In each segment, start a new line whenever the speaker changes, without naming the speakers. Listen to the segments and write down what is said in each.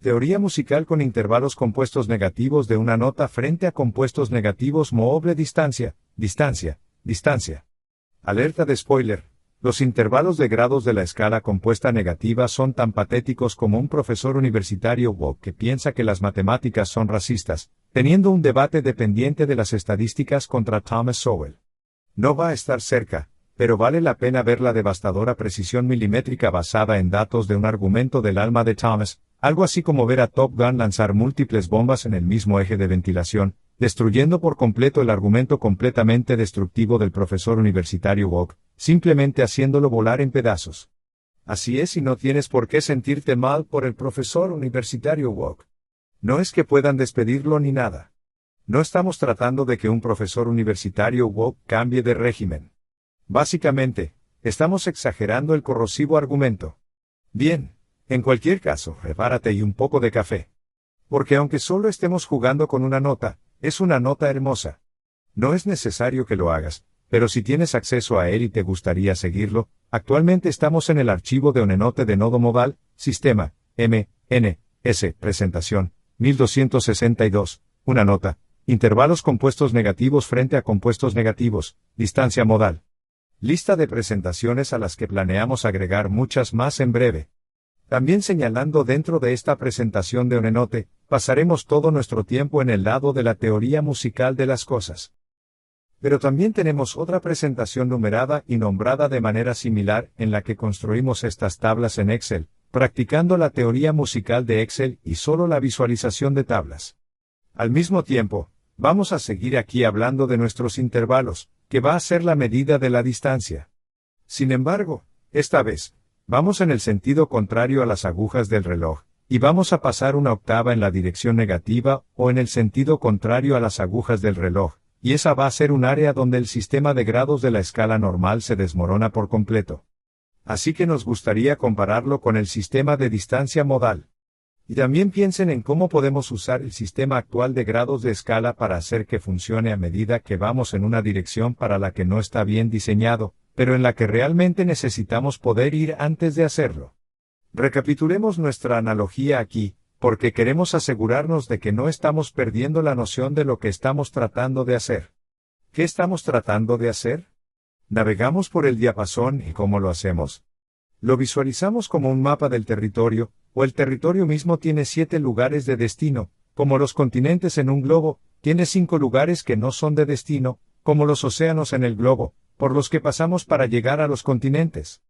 Teoría musical con intervalos compuestos negativos de una nota frente a compuestos negativos movible distancia, distancia, distancia. Alerta de spoiler. Los intervalos de grados de la escala compuesta negativa son tan patéticos como un profesor universitario woke que piensa que las matemáticas son racistas, teniendo un debate dependiente de las estadísticas contra Thomas Sowell. No va a estar cerca, pero vale la pena ver la devastadora precisión milimétrica basada en datos de un argumento del alma de Thomas, algo así como ver a Top Gun lanzar múltiples bombas en el mismo eje de ventilación, destruyendo por completo el argumento completamente destructivo del profesor universitario woke, simplemente haciéndolo volar en pedazos. Así es, y no tienes por qué sentirte mal por el profesor universitario woke. No es que puedan despedirlo ni nada. No estamos tratando de que un profesor universitario woke cambie de régimen. Básicamente, estamos exagerando el corrosivo argumento. Bien, en cualquier caso, prepárate y un poco de café. Porque aunque solo estemos jugando con una nota, es una nota hermosa. No es necesario que lo hagas, pero si tienes acceso a él y te gustaría seguirlo, actualmente estamos en el archivo de Onenote de nodo modal, sistema, M.N.S. presentación, 1262, una nota, intervalos compuestos negativos frente a compuestos negativos, distancia modal. Lista de presentaciones a las que planeamos agregar muchas más en breve. También señalando dentro de esta presentación de Onenote, pasaremos todo nuestro tiempo en el lado de la teoría musical de las cosas. Pero también tenemos otra presentación numerada y nombrada de manera similar en la que construimos estas tablas en Excel, practicando la teoría musical de Excel y solo la visualización de tablas. Al mismo tiempo, vamos a seguir aquí hablando de nuestros intervalos, que va a ser la medida de la distancia. Sin embargo, esta vez, vamos en el sentido contrario a las agujas del reloj, y vamos a pasar una octava en la dirección negativa o en el sentido contrario a las agujas del reloj, y esa va a ser un área donde el sistema de grados de la escala normal se desmorona por completo. Así que nos gustaría compararlo con el sistema de distancia modal. Y también piensen en cómo podemos usar el sistema actual de grados de escala para hacer que funcione a medida que vamos en una dirección para la que no está bien diseñado, pero en la que realmente necesitamos poder ir antes de hacerlo. Recapitulemos nuestra analogía aquí, porque queremos asegurarnos de que no estamos perdiendo la noción de lo que estamos tratando de hacer. ¿Qué estamos tratando de hacer? Navegamos por el diapasón y ¿cómo lo hacemos? Lo visualizamos como un mapa del territorio, o el territorio mismo tiene 7 lugares de destino, como los continentes en un globo, tiene 5 lugares que no son de destino, como los océanos en el globo, por los que pasamos para llegar a los continentes.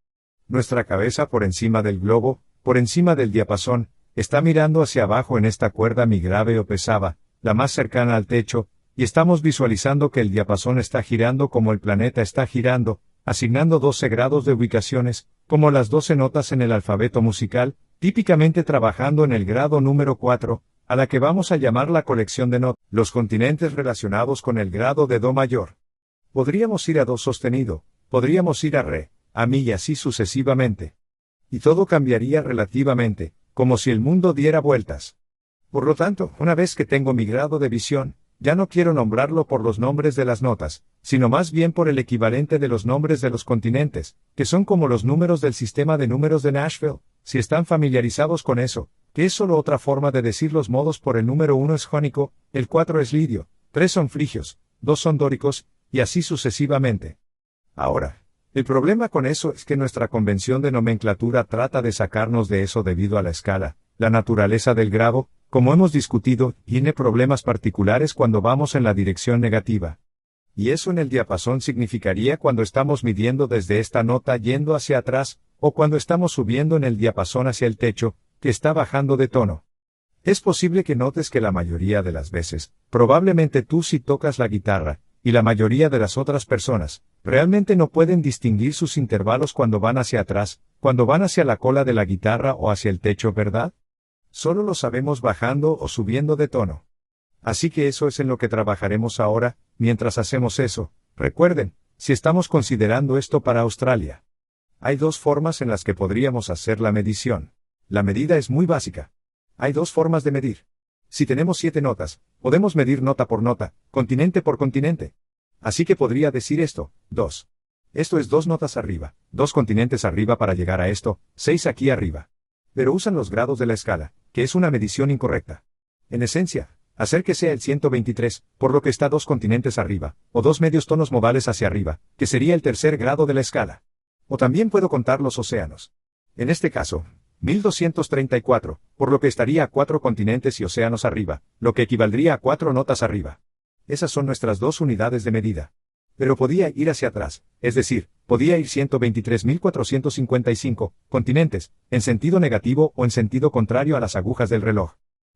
Nuestra cabeza por encima del globo, por encima del diapasón, está mirando hacia abajo en esta cuerda mi grave o pesada, la más cercana al techo, y estamos visualizando que el diapasón está girando como el planeta está girando, asignando 12 grados de ubicaciones, como las 12 notas en el alfabeto musical, típicamente trabajando en el grado número 4, a la que vamos a llamar la colección de notas, los continentes relacionados con el grado de Do mayor. Podríamos ir a Do sostenido, podríamos ir a Re, a Mi y así sucesivamente. Y todo cambiaría relativamente, como si el mundo diera vueltas. Por lo tanto, una vez que tengo mi grado de visión, ya no quiero nombrarlo por los nombres de las notas, sino más bien por el equivalente de los nombres de los continentes, que son como los números del sistema de números de Nashville, si están familiarizados con eso, que es solo otra forma de decir los modos por el número 1 es jónico, el 4 es lidio, 3 son frigios, 2 son dóricos, y así sucesivamente. Ahora, el problema con eso es que nuestra convención de nomenclatura trata de sacarnos de eso debido a la escala, la naturaleza del grado, como hemos discutido, tiene problemas particulares cuando vamos en la dirección negativa. Y eso en el diapasón significaría cuando estamos midiendo desde esta nota yendo hacia atrás, o cuando estamos subiendo en el diapasón hacia el techo, que está bajando de tono. Es posible que notes que la mayoría de las veces, probablemente tú sí tocas la guitarra, y la mayoría de las otras personas, realmente no pueden distinguir sus intervalos cuando van hacia atrás, cuando van hacia la cola de la guitarra o hacia el techo, ¿verdad? Solo lo sabemos bajando o subiendo de tono. Así que eso es en lo que trabajaremos ahora, mientras hacemos eso. Recuerden, si estamos considerando esto para Australia. Hay 2 formas en las que podríamos hacer la medición. La medida es muy básica. Hay 2 formas de medir. Si tenemos 7 notas, podemos medir nota por nota, continente por continente. Así que podría decir esto, 2. Esto es 2 notas arriba, 2 continentes arriba para llegar a esto, 6 aquí arriba. Pero usan los grados de la escala, que es una medición incorrecta. En esencia, hacer que sea el 123, por lo que está 2 continentes arriba, o 2 medios tonos modales hacia arriba, que sería el tercer grado de la escala. O también puedo contar los océanos. En este caso, 1234, por lo que estaría a 4 continentes y océanos arriba, lo que equivaldría a 4 notas arriba. Esas son nuestras 2 unidades de medida. Pero podía ir hacia atrás, es decir, podía ir 123.455 continentes, en sentido negativo o en sentido contrario a las agujas del reloj.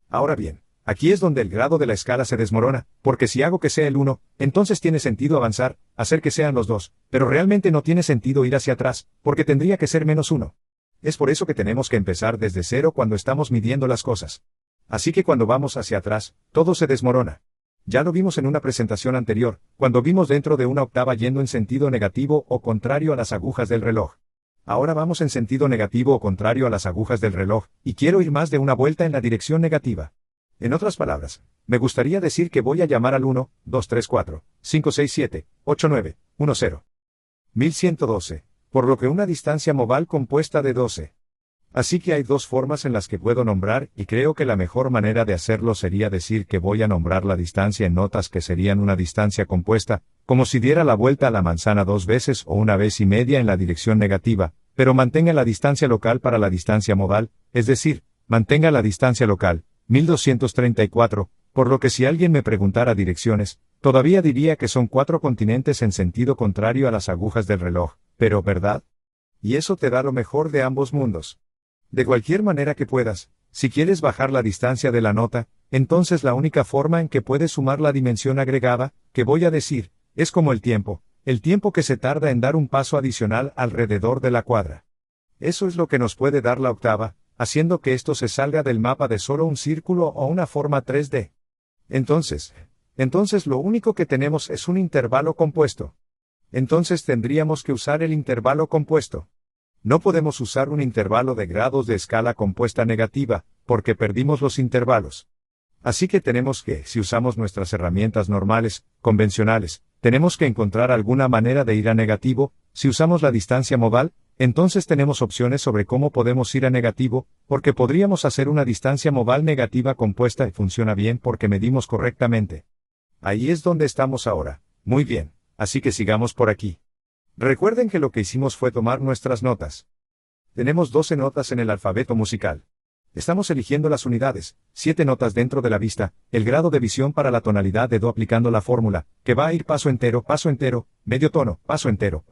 Ahora bien, aquí es donde el grado de la escala se desmorona, porque si hago que sea el 1, entonces tiene sentido avanzar, hacer que sean los 2, pero realmente no tiene sentido ir hacia atrás, porque tendría que ser -1. Es por eso que tenemos que empezar desde 0 cuando estamos midiendo las cosas. Así que cuando vamos hacia atrás, todo se desmorona. Ya lo vimos en una presentación anterior, cuando vimos dentro de una octava yendo en sentido negativo o contrario a las agujas del reloj. Ahora vamos en sentido negativo o contrario a las agujas del reloj, y quiero ir más de una vuelta en la dirección negativa. En otras palabras, me gustaría decir que voy a llamar al 1, 2, 3, 4, 5, 6, 7, 8, 9, 1, 0. 1112, por lo que una distancia modal compuesta de 12. Así que hay 2 formas en las que puedo nombrar, y creo que la mejor manera de hacerlo sería decir que voy a nombrar la distancia en notas que serían una distancia compuesta, como si diera la vuelta a la manzana 2 veces o 1 vez y media en la dirección negativa, pero mantenga la distancia local para la distancia modal, es decir, mantenga la distancia local, 1234, por lo que si alguien me preguntara direcciones, todavía diría que son 4 continentes en sentido contrario a las agujas del reloj, pero ¿verdad? Y eso te da lo mejor de ambos mundos. De cualquier manera que puedas, si quieres bajar la distancia de la nota, entonces la única forma en que puedes sumar la dimensión agregada, que voy a decir, es como el tiempo que se tarda en dar un paso adicional alrededor de la cuadra. Eso es lo que nos puede dar la octava, haciendo que esto se salga del mapa de solo un círculo o una forma 3D. Entonces lo único que tenemos es un intervalo compuesto. Entonces tendríamos que usar el intervalo compuesto. No podemos usar un intervalo de grados de escala compuesta negativa, porque perdimos los intervalos. Así que tenemos que, si usamos nuestras herramientas normales, convencionales, tenemos que encontrar alguna manera de ir a negativo. Si usamos la distancia modal, entonces tenemos opciones sobre cómo podemos ir a negativo, porque podríamos hacer una distancia modal negativa compuesta y funciona bien porque medimos correctamente. Ahí es donde estamos ahora. Muy bien, así que sigamos por aquí. Recuerden que lo que hicimos fue tomar nuestras notas. Tenemos 12 notas en el alfabeto musical. Estamos eligiendo las unidades, 7 notas dentro de la vista, el grado de visión para la tonalidad de do aplicando la fórmula, que va a ir paso entero, medio tono, paso entero,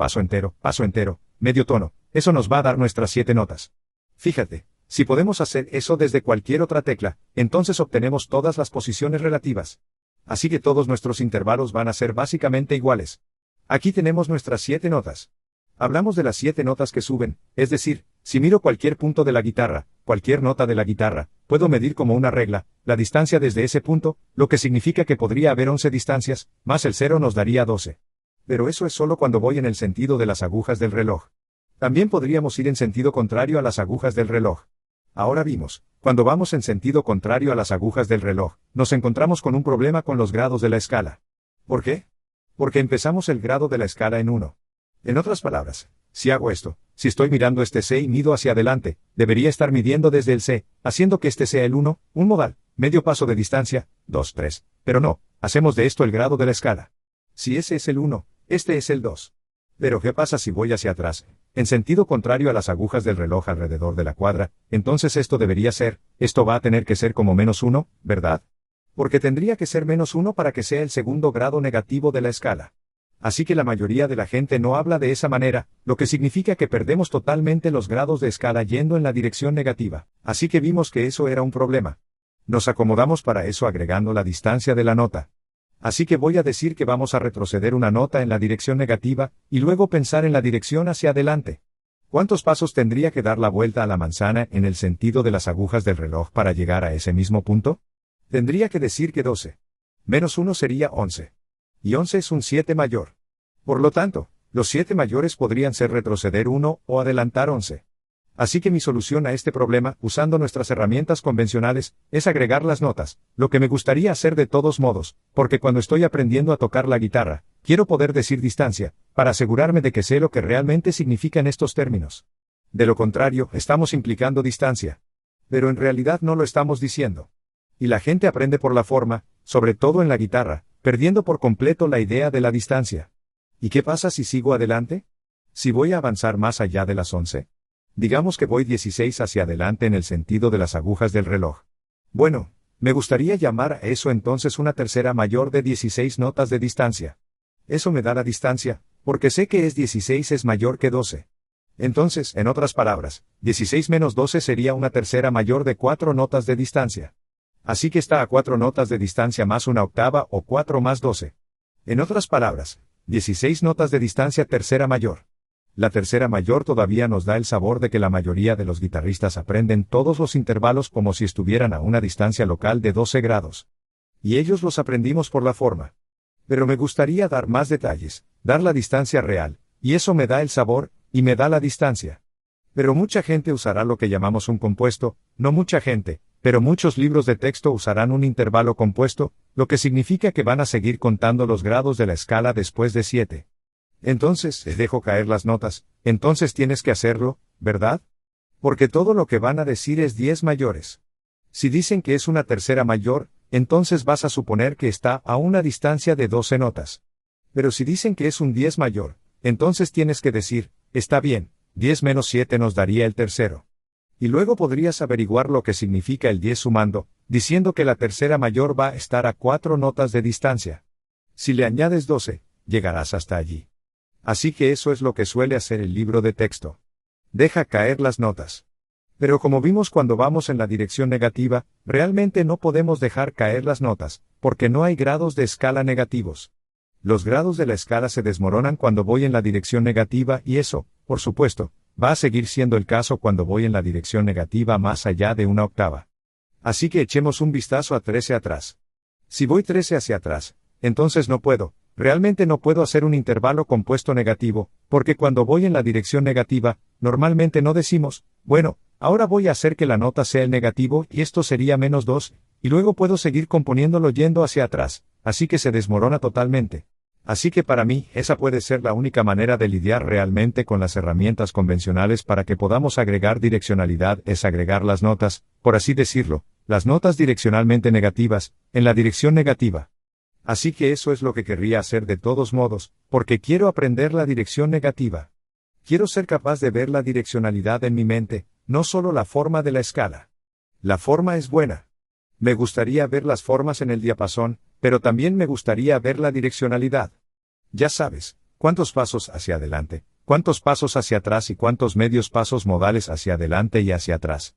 medio tono. Eso nos va a dar nuestras 7 notas. Fíjate, si podemos hacer eso desde cualquier otra tecla, entonces obtenemos todas las posiciones relativas. Así que todos nuestros intervalos van a ser básicamente iguales. Aquí tenemos nuestras 7 notas. Hablamos de las 7 notas que suben, es decir, si miro cualquier punto de la guitarra, cualquier nota de la guitarra, puedo medir como una regla, la distancia desde ese punto, lo que significa que podría haber 11 distancias, más el 0 nos daría 12. Pero eso es solo cuando voy en el sentido de las agujas del reloj. También podríamos ir en sentido contrario a las agujas del reloj. Ahora vimos, cuando vamos en sentido contrario a las agujas del reloj, nos encontramos con un problema con los grados de la escala. ¿Por qué? Porque empezamos el grado de la escala en 1. En otras palabras, si hago esto, si estoy mirando este C y mido hacia adelante, debería estar midiendo desde el C, haciendo que este sea el 1, un modal, medio paso de distancia, 2, 3. Pero no, hacemos de esto el grado de la escala. Si ese es el 1, este es el 2. Pero ¿qué pasa si voy hacia atrás, en sentido contrario a las agujas del reloj alrededor de la cuadra? Entonces esto va a tener que ser como -1, ¿verdad? Porque tendría que ser -1 para que sea el segundo grado negativo de la escala. Así que la mayoría de la gente no habla de esa manera, lo que significa que perdemos totalmente los grados de escala yendo en la dirección negativa. Así que vimos que eso era un problema. Nos acomodamos para eso agregando la distancia de la nota. Así que voy a decir que vamos a retroceder una nota en la dirección negativa, y luego pensar en la dirección hacia adelante. ¿Cuántos pasos tendría que dar la vuelta a la manzana en el sentido de las agujas del reloj para llegar a ese mismo punto? Tendría que decir que 12. -1 sería 11. Y 11 es un 7 mayor. Por lo tanto, los 7 mayores podrían ser retroceder 1 o adelantar 11. Así que mi solución a este problema, usando nuestras herramientas convencionales, es agregar las notas, lo que me gustaría hacer de todos modos, porque cuando estoy aprendiendo a tocar la guitarra, quiero poder decir distancia, para asegurarme de que sé lo que realmente significan estos términos. De lo contrario, estamos implicando distancia. Pero en realidad no lo estamos diciendo. Y la gente aprende por la forma, sobre todo en la guitarra, perdiendo por completo la idea de la distancia. ¿Y qué pasa si sigo adelante? Si voy a avanzar más allá de las 11. Digamos que voy 16 hacia adelante en el sentido de las agujas del reloj. Bueno, me gustaría llamar a eso entonces una tercera mayor de 16 notas de distancia. Eso me da la distancia, porque sé que 16 es mayor que 12. Entonces, en otras palabras, 16 menos 12 sería una tercera mayor de 4 notas de distancia. Así que está a 4 notas de distancia más una octava o 4 más 12. En otras palabras, 16 notas de distancia tercera mayor. La tercera mayor todavía nos da el sabor de que la mayoría de los guitarristas aprenden todos los intervalos como si estuvieran a una distancia local de 12 grados. Y ellos los aprendimos por la forma. Pero me gustaría dar más detalles, dar la distancia real, y eso me da el sabor, y me da la distancia. Pero mucha gente usará lo que llamamos un compuesto, no mucha gente, pero muchos libros de texto usarán un intervalo compuesto, lo que significa que van a seguir contando los grados de la escala después de 7. Entonces, dejo caer las notas, entonces tienes que hacerlo, ¿verdad? Porque todo lo que van a decir es 10 mayores. Si dicen que es una tercera mayor, entonces vas a suponer que está a una distancia de 12 notas. Pero si dicen que es un 10 mayor, entonces tienes que decir, está bien, 10 menos 7 nos daría el tercero. Y luego podrías averiguar lo que significa el 10 sumando, diciendo que la tercera mayor va a estar a 4 notas de distancia. Si le añades 12, llegarás hasta allí. Así que eso es lo que suele hacer el libro de texto. Deja caer las notas. Pero como vimos cuando vamos en la dirección negativa, realmente no podemos dejar caer las notas, porque no hay grados de escala negativos. Los grados de la escala se desmoronan cuando voy en la dirección negativa y eso, por supuesto, va a seguir siendo el caso cuando voy en la dirección negativa más allá de una octava. Así que echemos un vistazo a 13 atrás. Si voy 13 hacia atrás, entonces no puedo. Realmente no puedo hacer un intervalo compuesto negativo, porque cuando voy en la dirección negativa, normalmente no decimos, bueno, ahora voy a hacer que la nota sea el negativo y esto sería menos 2, y luego puedo seguir componiéndolo yendo hacia atrás, así que se desmorona totalmente. Así que para mí, esa puede ser la única manera de lidiar realmente con las herramientas convencionales para que podamos agregar direccionalidad, es agregar las notas, por así decirlo, las notas direccionalmente negativas, en la dirección negativa. Así que eso es lo que querría hacer de todos modos, porque quiero aprender la dirección negativa. Quiero ser capaz de ver la direccionalidad en mi mente, no solo la forma de la escala. La forma es buena. Me gustaría ver las formas en el diapasón, pero también me gustaría ver la direccionalidad. Ya sabes, cuántos pasos hacia adelante, cuántos pasos hacia atrás y cuántos medios pasos modales hacia adelante y hacia atrás.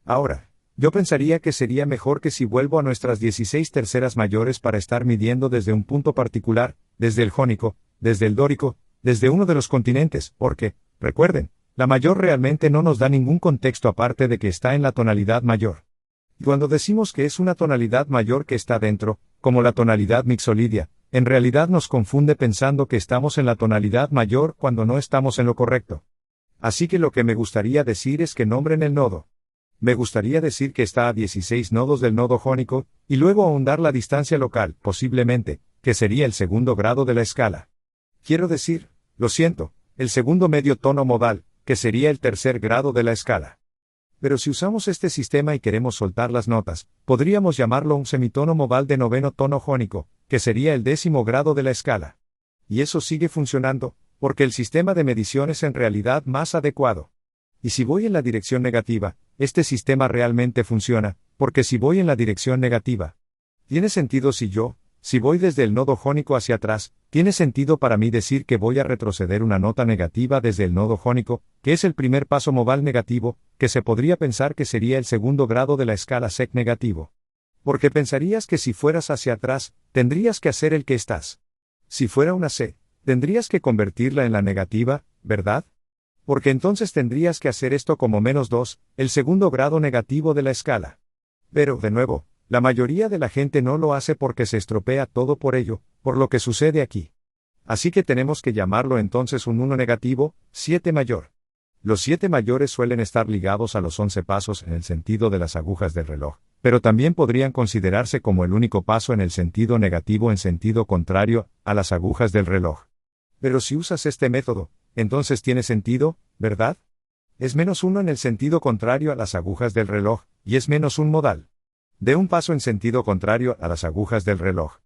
Ahora, yo pensaría que sería mejor que si vuelvo a nuestras 16 terceras mayores para estar midiendo desde un punto particular, desde el jónico, desde el dórico, desde uno de los continentes, porque, recuerden, la mayor realmente no nos da ningún contexto aparte de que está en la tonalidad mayor. Y cuando decimos que es una tonalidad mayor que está dentro, como la tonalidad mixolidia, en realidad nos confunde pensando que estamos en la tonalidad mayor cuando no estamos en lo correcto. Así que lo que me gustaría decir es que nombren el nodo. Me gustaría decir que está a 16 nodos del nodo jónico, y luego ahondar la distancia local, posiblemente, que sería el segundo grado de la escala. Quiero decir, lo siento, el segundo medio tono modal, que sería el tercer grado de la escala. Pero si usamos este sistema y queremos soltar las notas, podríamos llamarlo un semitono modal de noveno tono jónico, que sería el 10º grado de la escala. Y eso sigue funcionando, porque el sistema de medición es en realidad más adecuado. Y si voy en la dirección negativa, este sistema realmente funciona, porque si voy en la dirección negativa, tiene sentido si voy desde el nodo jónico hacia atrás, tiene sentido para mí decir que voy a retroceder una nota negativa desde el nodo jónico, que es el primer paso modal negativo, que se podría pensar que sería el segundo grado de la escala sec negativo. Porque pensarías que si fueras hacia atrás, tendrías que hacer el que estás. Si fuera una C, tendrías que convertirla en la negativa, ¿verdad? Porque entonces tendrías que hacer esto como -2, el segundo grado negativo de la escala. Pero, de nuevo, la mayoría de la gente no lo hace porque se estropea todo por ello, por lo que sucede aquí. Así que tenemos que llamarlo entonces un 1 negativo, 7 mayor. Los 7 mayores suelen estar ligados a los 11 pasos en el sentido de las agujas del reloj, pero también podrían considerarse como el único paso en el sentido negativo en sentido contrario a las agujas del reloj. Pero si usas este método, entonces tiene sentido, ¿verdad? Es -1 en el sentido contrario a las agujas del reloj, y es menos un modal. De un paso en sentido contrario a las agujas del reloj.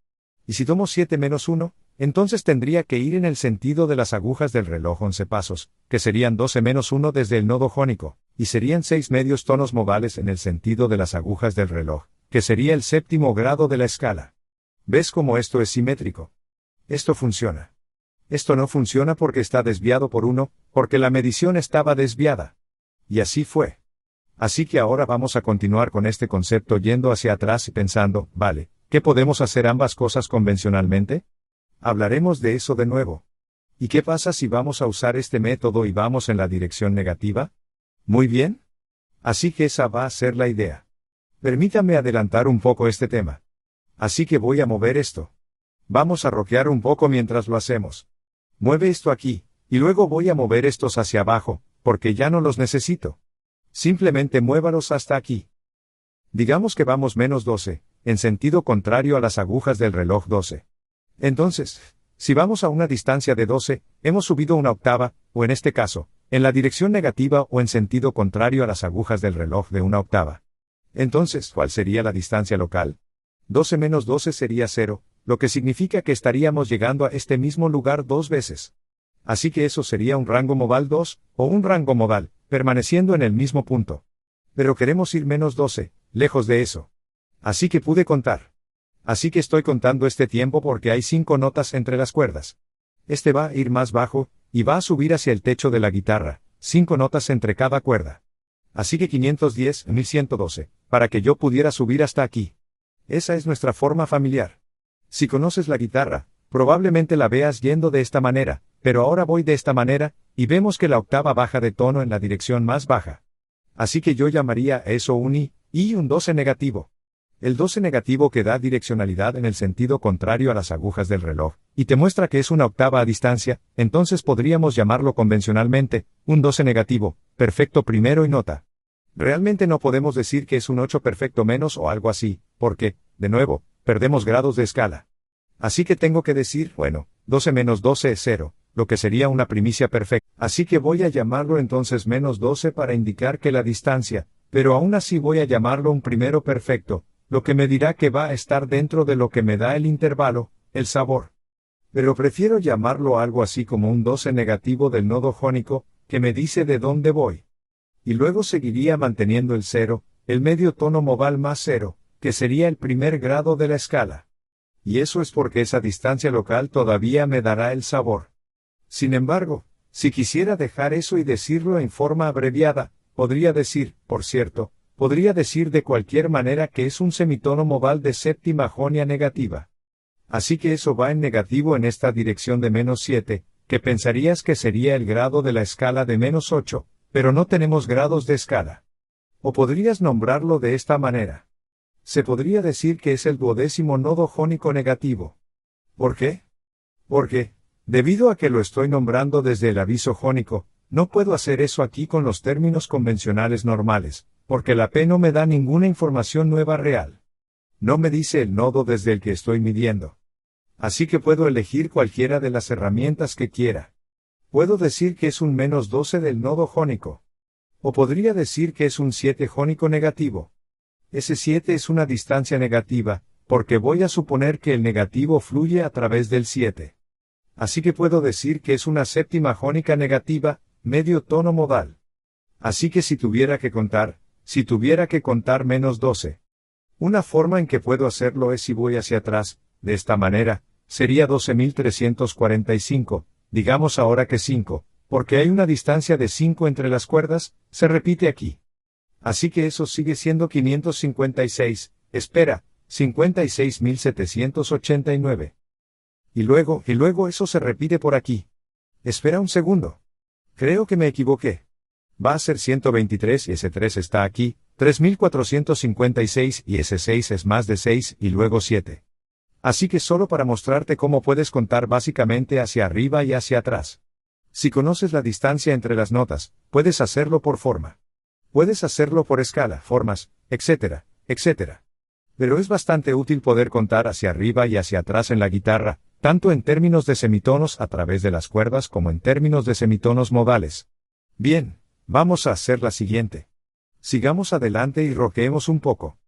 Y si tomo 7 menos 1, entonces tendría que ir en el sentido de las agujas del reloj 11 pasos, que serían 12 menos 1 desde el nodo jónico, y serían 6 medios tonos modales en el sentido de las agujas del reloj, que sería el séptimo grado de la escala. ¿Ves cómo esto es simétrico? Esto funciona. Esto no funciona porque está desviado por 1, porque la medición estaba desviada. Y así fue. Así que ahora vamos a continuar con este concepto yendo hacia atrás y pensando, vale, ¿qué podemos hacer ambas cosas convencionalmente? Hablaremos de eso de nuevo. ¿Y qué pasa si vamos a usar este método y vamos en la dirección negativa? Muy bien. Así que esa va a ser la idea. Permítame adelantar un poco este tema. Así que voy a mover esto. Vamos a rockear un poco mientras lo hacemos. Mueve esto aquí, y luego voy a mover estos hacia abajo, porque ya no los necesito. Simplemente muévalos hasta aquí. Digamos que vamos menos 12, en sentido contrario a las agujas del reloj 12. Entonces, si vamos a una distancia de 12, hemos subido una octava, o en este caso, en la dirección negativa o en sentido contrario a las agujas del reloj de una octava. Entonces, ¿cuál sería la distancia local? 12 menos 12 sería 0, lo que significa que estaríamos llegando a este mismo lugar 2 veces. Así que eso sería un rango modal 2, o un rango modal, permaneciendo en el mismo punto. Pero queremos ir menos 12, lejos de eso. Así que pude contar. Así que estoy contando este tiempo porque hay 5 notas entre las cuerdas. Este va a ir más bajo, y va a subir hacia el techo de la guitarra, 5 notas entre cada cuerda. Así que 510, 1112, para que yo pudiera subir hasta aquí. Esa es nuestra forma familiar. Si conoces la guitarra, probablemente la veas yendo de esta manera, pero ahora voy de esta manera, y vemos que la octava baja de tono en la dirección más baja. Así que yo llamaría a eso un I, y un 12 negativo. El 12 negativo que da direccionalidad en el sentido contrario a las agujas del reloj, y te muestra que es una octava a distancia, entonces podríamos llamarlo convencionalmente, un 12 negativo, perfecto primero y nota. Realmente no podemos decir que es un 8 perfecto menos o algo así, porque, de nuevo, perdemos grados de escala. Así que tengo que decir, bueno, 12 menos 12 es 0, lo que sería una primicia perfecta. Así que voy a llamarlo entonces menos 12 para indicar que la distancia, pero aún así voy a llamarlo un primero perfecto, lo que me dirá que va a estar dentro de lo que me da el intervalo, el sabor. Pero prefiero llamarlo algo así como un 12 negativo del nodo jónico, que me dice de dónde voy. Y luego seguiría manteniendo el 0, el medio tono modal más 0, que sería el primer grado de la escala. Y eso es porque esa distancia local todavía me dará el sabor. Sin embargo, si quisiera dejar eso y decirlo en forma abreviada, podría decir, por cierto, podría decir de cualquier manera que es un semitono modal de séptima jonia negativa. Así que eso va en negativo en esta dirección de menos 7, que pensarías que sería el grado de la escala de menos 8, pero no tenemos grados de escala. O podrías nombrarlo de esta manera. Se podría decir que es el 12º nodo jónico negativo. ¿Por qué? Porque, debido a que lo estoy nombrando desde el aviso jónico, no puedo hacer eso aquí con los términos convencionales normales, porque la P no me da ninguna información nueva real. No me dice el nodo desde el que estoy midiendo. Así que puedo elegir cualquiera de las herramientas que quiera. Puedo decir que es un menos 12 del nodo jónico. O podría decir que es un 7 jónico negativo. Ese 7 es una distancia negativa, porque voy a suponer que el negativo fluye a través del 7. Así que puedo decir que es una séptima jónica negativa, medio tono modal. Así que si tuviera que contar menos 12. Una forma en que puedo hacerlo es si voy hacia atrás, de esta manera, sería 12.345, digamos ahora que 5, porque hay una distancia de 5 entre las cuerdas, se repite aquí. Así que eso sigue siendo 556, espera, 56.789. Y luego eso se repite por aquí. Espera un segundo. Creo que me equivoqué. Va a ser 123 y ese 3 está aquí, 3.456 y ese 6 es más de 6 y luego 7. Así que solo para mostrarte cómo puedes contar básicamente hacia arriba y hacia atrás. Si conoces la distancia entre las notas, puedes hacerlo por forma. Puedes hacerlo por escala, formas, etcétera, etcétera. Pero es bastante útil poder contar hacia arriba y hacia atrás en la guitarra, tanto en términos de semitonos a través de las cuerdas como en términos de semitonos modales. Bien, vamos a hacer la siguiente. Sigamos adelante y roqueemos un poco.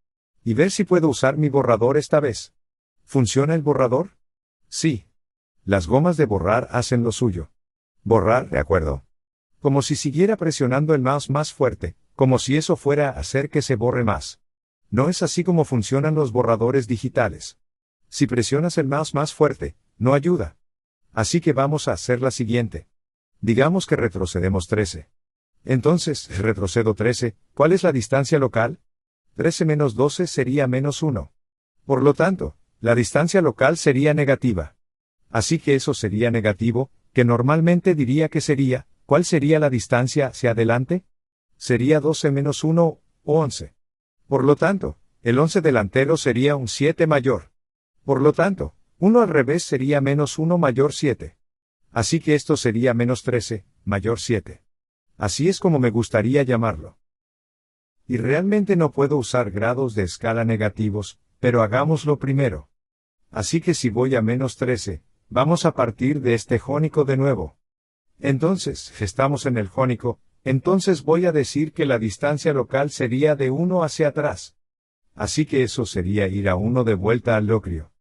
Y ver si puedo usar mi borrador esta vez. ¿Funciona el borrador? Sí. Las gomas de borrar hacen lo suyo. Borrar, de acuerdo. Como si siguiera presionando el mouse más fuerte, como si eso fuera a hacer que se borre más. No es así como funcionan los borradores digitales. Si presionas el mouse más fuerte, no ayuda. Así que vamos a hacer la siguiente. Digamos que retrocedemos 13. Entonces, retrocedo 13, ¿cuál es la distancia local? 13 menos 12 sería menos 1. Por lo tanto, la distancia local sería negativa. Así que eso sería negativo, que normalmente diría que sería, ¿cuál sería la distancia hacia adelante? Sería 12 menos 1, o 11. Por lo tanto, el 11 delantero sería un 7 mayor. Por lo tanto, 1 al revés sería menos 1 mayor 7. Así que esto sería menos 13, mayor 7. Así es como me gustaría llamarlo. Y realmente no puedo usar grados de escala negativos, pero hagámoslo primero. Así que si voy a menos 13, vamos a partir de este jónico de nuevo. Entonces, estamos en el jónico, entonces voy a decir que la distancia local sería de 1 hacia atrás. Así que eso sería ir a 1 de vuelta al locrio.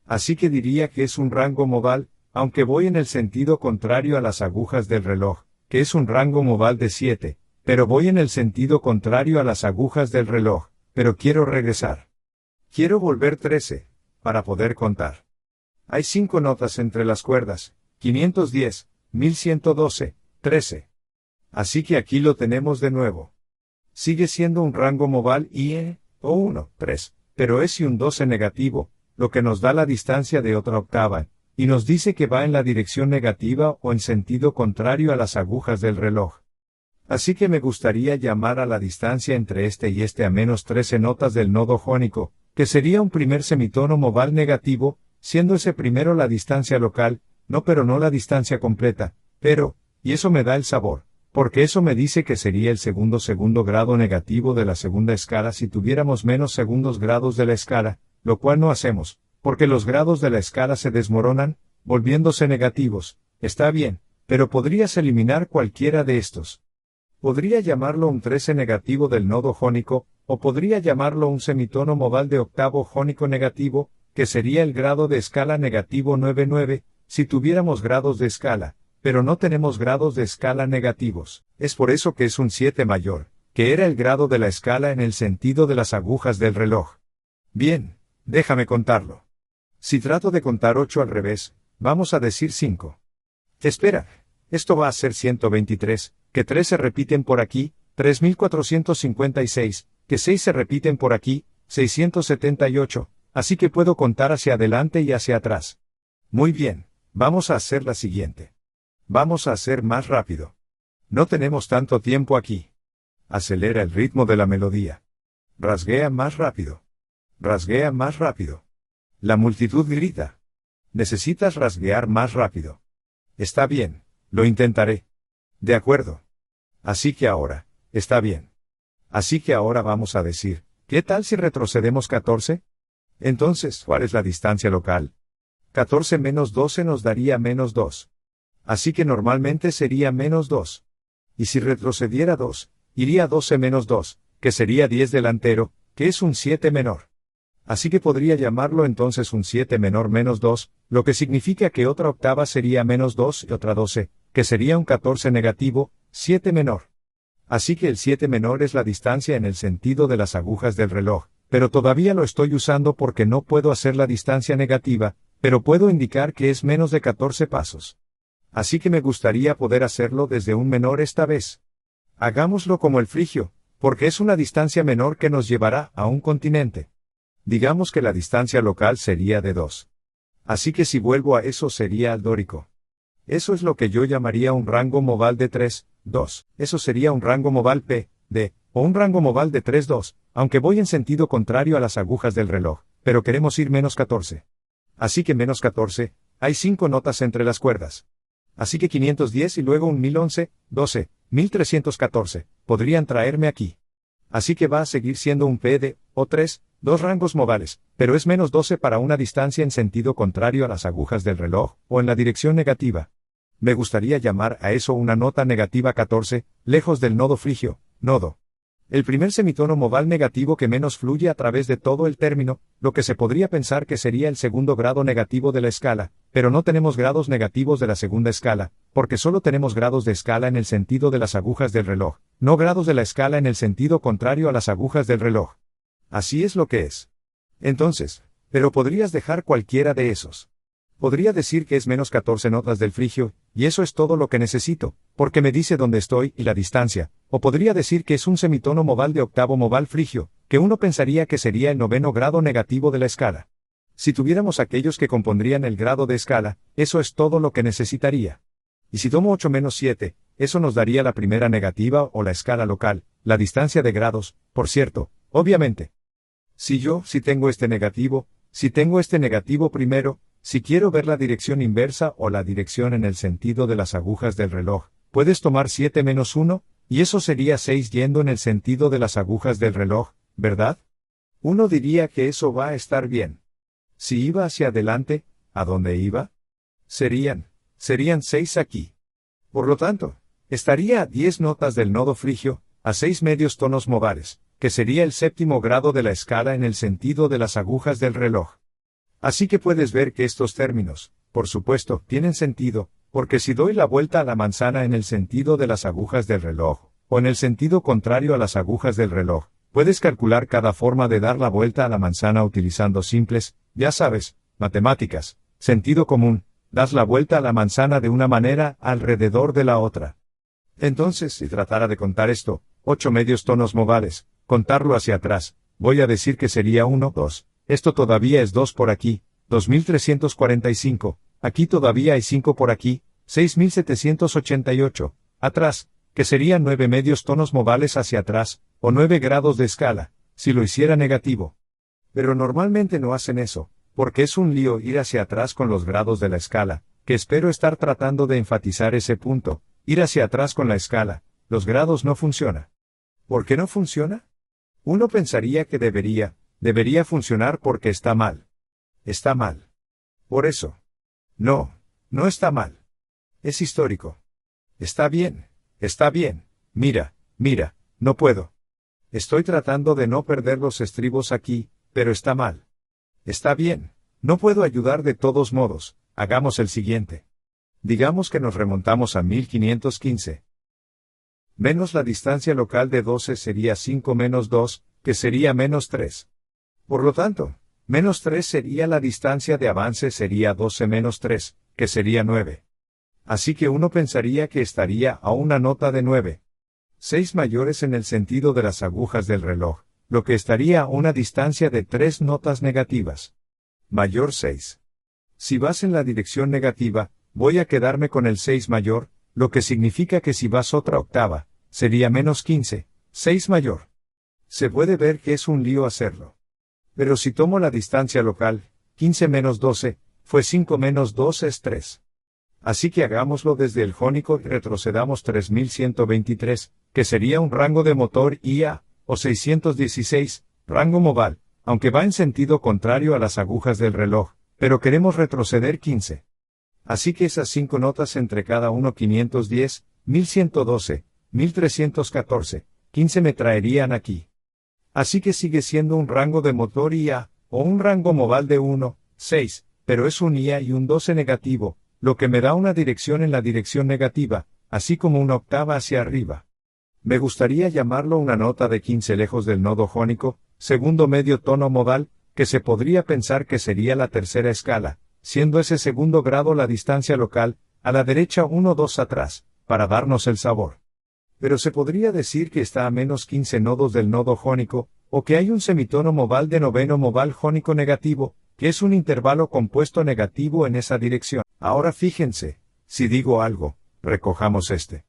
Así que diría que es un rango modal, aunque voy en el sentido contrario a las agujas del reloj, que es un rango modal de 7, pero voy en el sentido contrario a las agujas del reloj, pero quiero regresar. Quiero volver 13, para poder contar. Hay 5 notas entre las cuerdas, 510, 1112, 13. Así que aquí lo tenemos de nuevo. Sigue siendo un rango modal y o 1, 3, pero es y un 12 negativo, lo que nos da la distancia de otra octava, y nos dice que va en la dirección negativa o en sentido contrario a las agujas del reloj. Así que me gustaría llamar a la distancia entre este y este a menos 13 notas del nodo jónico, que sería un primer semitono modal negativo, siendo ese primero la distancia local, pero no la distancia completa, pero, y eso me da el sabor, porque eso me dice que sería el segundo grado negativo de la segunda escala si tuviéramos menos segundos grados de la escala, lo cual no hacemos, porque los grados de la escala se desmoronan, volviéndose negativos. Está bien, pero podrías eliminar cualquiera de estos. Podría llamarlo un 13 negativo del nodo jónico, o podría llamarlo un semitono modal de octavo jónico negativo, que sería el grado de escala negativo 99, si tuviéramos grados de escala, pero no tenemos grados de escala negativos. Es por eso que es un 7 mayor, que era el grado de la escala en el sentido de las agujas del reloj. Bien, déjame contarlo. Si trato de contar 8 al revés, vamos a decir 5. Espera, esto va a ser 123, que 3 se repiten por aquí, 3456, que 6 se repiten por aquí, 678, así que puedo contar hacia adelante y hacia atrás. Muy bien, vamos a hacer la siguiente. Vamos a hacer más rápido. No tenemos tanto tiempo aquí. Acelera el ritmo de la melodía. Rasguea más rápido. Rasguea más rápido. La multitud grita. Necesitas rasguear más rápido. Está bien, lo intentaré. De acuerdo. Así que ahora, está bien. Así que ahora vamos a decir, ¿qué tal si retrocedemos 14? Entonces, ¿cuál es la distancia local? 14 menos 12 nos daría menos 2. Así que normalmente sería menos 2. Y si retrocediera 2, iría 12 menos 2, que sería 10 delantero, que es un 7 menor. Así que podría llamarlo entonces un 7 menor menos 2, lo que significa que otra octava sería menos 2 y otra 12, que sería un 14 negativo, 7 menor. Así que el 7 menor es la distancia en el sentido de las agujas del reloj, pero todavía lo estoy usando porque no puedo hacer la distancia negativa, pero puedo indicar que es menos de 14 pasos. Así que me gustaría poder hacerlo desde un menor esta vez. Hagámoslo como el frigio, porque es una distancia menor que nos llevará a un continente. Digamos que la distancia local sería de 2. Así que si vuelvo a eso sería al dórico. Eso es lo que yo llamaría un rango modal de 3, 2. Eso sería un rango modal P, D, o un rango modal de 3, 2, aunque voy en sentido contrario a las agujas del reloj, pero queremos ir menos 14. Así que menos 14, hay 5 notas entre las cuerdas. Así que 510 y luego un 1011, 12, 1314, podrían traerme aquí. Así que va a seguir siendo un PD, o 3, 2 rangos modales, pero es menos 12 para una distancia en sentido contrario a las agujas del reloj, o en la dirección negativa. Me gustaría llamar a eso una nota negativa 14, lejos del nodo frigio, nodo. El primer semitono modal negativo que menos fluye a través de todo el término, lo que se podría pensar que sería el segundo grado negativo de la escala, pero no tenemos grados negativos de la segunda escala, porque solo tenemos grados de escala en el sentido de las agujas del reloj, no grados de la escala en el sentido contrario a las agujas del reloj. Así es lo que es. Entonces, pero podrías dejar cualquiera de esos. Podría decir que es menos 14 notas del frigio, y eso es todo lo que necesito, porque me dice dónde estoy y la distancia, o podría decir que es un semitono modal de octavo modal frigio, que uno pensaría que sería el noveno grado negativo de la escala. Si tuviéramos aquellos que compondrían el grado de escala, eso es todo lo que necesitaría. Y si tomo 8 menos 7, eso nos daría la primera negativa o la escala local, la distancia de grados, por cierto, obviamente. Si tengo este negativo primero, si quiero ver la dirección inversa o la dirección en el sentido de las agujas del reloj, puedes tomar 7 menos 1, y eso sería 6 yendo en el sentido de las agujas del reloj, ¿verdad? Uno diría que eso va a estar bien. Si iba hacia adelante, ¿a dónde iba? Serían 6 aquí. Por lo tanto, estaría a 10 notas del nodo frigio, a 6 medios tonos modales, que sería el séptimo grado de la escala en el sentido de las agujas del reloj. Así que puedes ver que estos términos, por supuesto, tienen sentido, porque si doy la vuelta a la manzana en el sentido de las agujas del reloj, o en el sentido contrario a las agujas del reloj, puedes calcular cada forma de dar la vuelta a la manzana utilizando simples, ya sabes, matemáticas, sentido común, das la vuelta a la manzana de una manera alrededor de la otra. Entonces, si tratara de contar esto, 8 medios tonos modales, contarlo hacia atrás, voy a decir que sería 1, 2. Esto todavía es 2 por aquí, 2345, aquí todavía hay 5 por aquí, 6788, atrás, que serían 9 medios tonos modales hacia atrás, o 9 grados de escala, si lo hiciera negativo. Pero normalmente no hacen eso, porque es un lío ir hacia atrás con los grados de la escala, que espero estar tratando de enfatizar ese punto, ir hacia atrás con la escala, los grados no funciona. ¿Por qué no funciona? Uno pensaría que debería funcionar porque está mal. Está mal. Por eso. No está mal. Es histórico. Está bien, mira, no puedo. Estoy tratando de no perder los estribos aquí, pero está mal. Está bien, no puedo ayudar de todos modos, hagamos el siguiente. Digamos que nos remontamos a 1515. Menos la distancia local de 12 sería 5 menos 2, que sería menos 3. Por lo tanto, menos 3 sería la distancia de avance sería 12 menos 3, que sería 9. Así que uno pensaría que estaría a una nota de 9. 6 mayores en el sentido de las agujas del reloj, lo que estaría a una distancia de 3 notas negativas. Mayor 6. Si vas en la dirección negativa, voy a quedarme con el 6 mayor, lo que significa que si vas otra octava, sería menos 15, 6 mayor. Se puede ver que es un lío hacerlo. Pero si tomo la distancia local, 15 menos 12, fue 5 menos 2 es 3. Así que hagámoslo desde el jónico y retrocedamos 3123, que sería un rango de motor IA, o 616, rango modal, aunque va en sentido contrario a las agujas del reloj, pero queremos retroceder 15. Así que esas 5 notas entre cada uno 510, 1112, 1314, 15 me traerían aquí. Así que sigue siendo un rango de motor IA, o un rango modal de 1, 6, pero es un IA y un 12 negativo, lo que me da una dirección en la dirección negativa, así como una octava hacia arriba. Me gustaría llamarlo una nota de 15 lejos del nodo jónico, segundo medio tono modal, que se podría pensar que sería la tercera escala, siendo ese segundo grado la distancia local, a la derecha 1, 2 atrás, para darnos el sabor. Pero se podría decir que está a menos 15 nodos del nodo jónico, o que hay un semitono modal de noveno modal jónico negativo, que es un intervalo compuesto negativo en esa dirección. Ahora fíjense, si digo algo, recojamos este.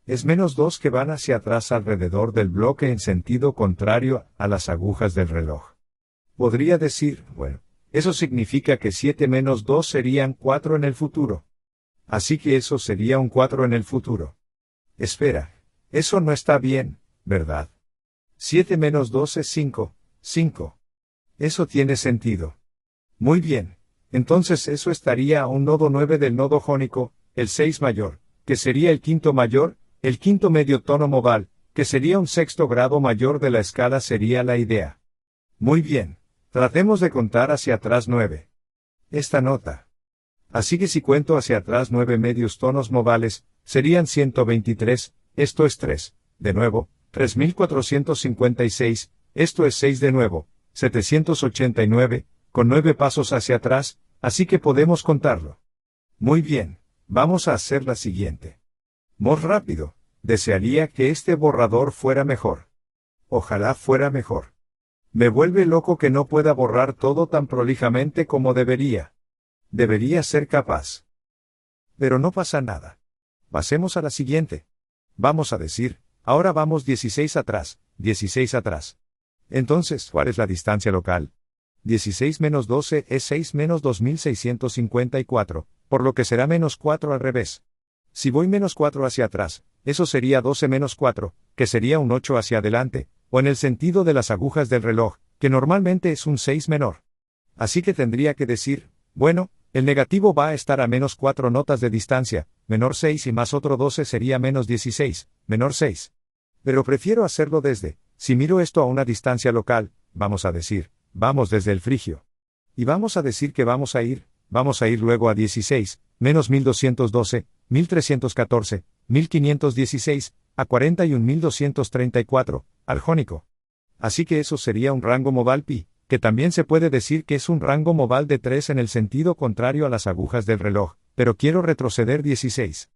Es menos 2 que van hacia atrás alrededor del bloque en sentido contrario a las agujas del reloj. Podría decir, bueno, eso significa que 7 menos 2 serían 4 en el futuro. Así que eso sería un 4 en el futuro. Espera, eso no está bien, ¿verdad? 7 menos 2 es 5, 5. Eso tiene sentido. Muy bien, entonces eso estaría a un nodo 9 del nodo jónico, el 6 mayor, que sería el quinto mayor, el quinto medio tono modal, que sería un sexto grado mayor de la escala sería la idea. Muy bien. Tratemos de contar hacia atrás 9. Esta nota. Así que si cuento hacia atrás 9 medios tonos modales, serían 123, esto es 3, de nuevo, 3456, esto es 6 de nuevo, 789, con 9 pasos hacia atrás, así que podemos contarlo. Muy bien, vamos a hacer la siguiente. Más rápido, desearía que este borrador fuera mejor. Ojalá fuera mejor. Me vuelve loco que no pueda borrar todo tan prolijamente como debería. Debería ser capaz. Pero no pasa nada. Pasemos a la siguiente. Vamos a decir, ahora vamos 16 atrás, 16 atrás. Entonces, ¿cuál es la distancia local? 16 menos 12 es 6 menos 2654, por lo que será menos 4 al revés. Si voy menos 4 hacia atrás, eso sería 12 menos 4, que sería un 8 hacia adelante, o en el sentido de las agujas del reloj, que normalmente es un 6 menor. Así que tendría que decir, bueno, el negativo va a estar a menos 4 notas de distancia, menor 6 y más otro 12 sería menos 16, menor 6. Pero prefiero hacerlo desde, si miro esto a una distancia local, vamos a decir, vamos desde el frigio. Y vamos a decir que vamos a ir luego a 16, menos 1212, 1314, 1516, a 41.234, al jónico. Así que eso sería un rango modal pi, que también se puede decir que es un rango modal de 3 en el sentido contrario a las agujas del reloj, pero quiero retroceder 16.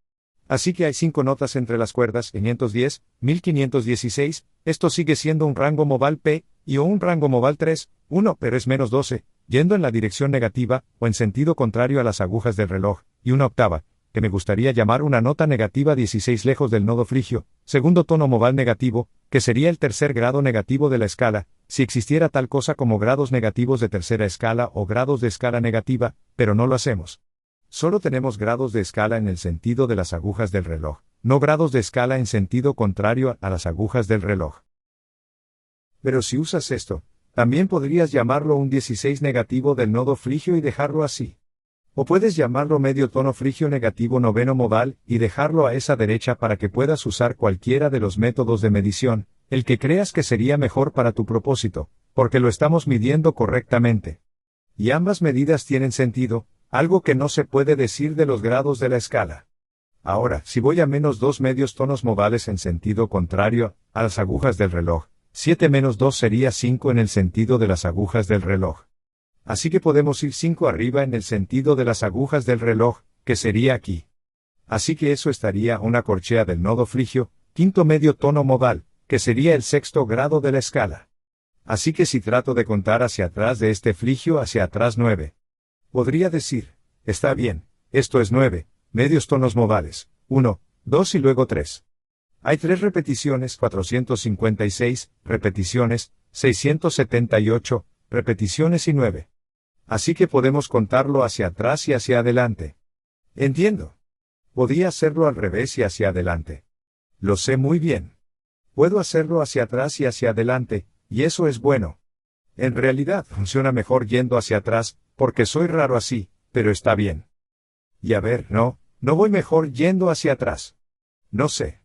Así que hay 5 notas entre las cuerdas, 510, 1516, esto sigue siendo un rango modal p, y o un rango modal 3, 1, pero es menos 12, yendo en la dirección negativa, o en sentido contrario a las agujas del reloj, y una octava, que me gustaría llamar una nota negativa 16 lejos del nodo frigio, segundo tono modal negativo, que sería el tercer grado negativo de la escala, si existiera tal cosa como grados negativos de tercera escala o grados de escala negativa, pero no lo hacemos. Solo tenemos grados de escala en el sentido de las agujas del reloj, no grados de escala en sentido contrario a las agujas del reloj. Pero si usas esto, también podrías llamarlo un 16 negativo del nodo frigio y dejarlo así. O puedes llamarlo medio tono frigio negativo noveno modal, y dejarlo a esa derecha para que puedas usar cualquiera de los métodos de medición, el que creas que sería mejor para tu propósito, porque lo estamos midiendo correctamente. Y ambas medidas tienen sentido, algo que no se puede decir de los grados de la escala. Ahora, si voy a menos 2 medios tonos modales en sentido contrario a las agujas del reloj, 7 menos 2 sería 5 en el sentido de las agujas del reloj. Así que podemos ir 5 arriba en el sentido de las agujas del reloj, que sería aquí. Así que eso estaría una corchea del nodo frigio, quinto medio tono modal, que sería el sexto grado de la escala. Así que si trato de contar hacia atrás de este frigio hacia atrás 9. Podría decir, está bien, esto es 9, medios tonos modales, 1, 2 y luego 3. Hay 3 repeticiones, 456, repeticiones, 678, repeticiones y 9. Así que podemos contarlo hacia atrás y hacia adelante. Entiendo. Podía hacerlo al revés y hacia adelante. Lo sé muy bien. Puedo hacerlo hacia atrás y hacia adelante, y eso es bueno. En realidad funciona mejor yendo hacia atrás, porque soy raro así, pero está bien. Y a ver, no voy mejor yendo hacia atrás. No sé.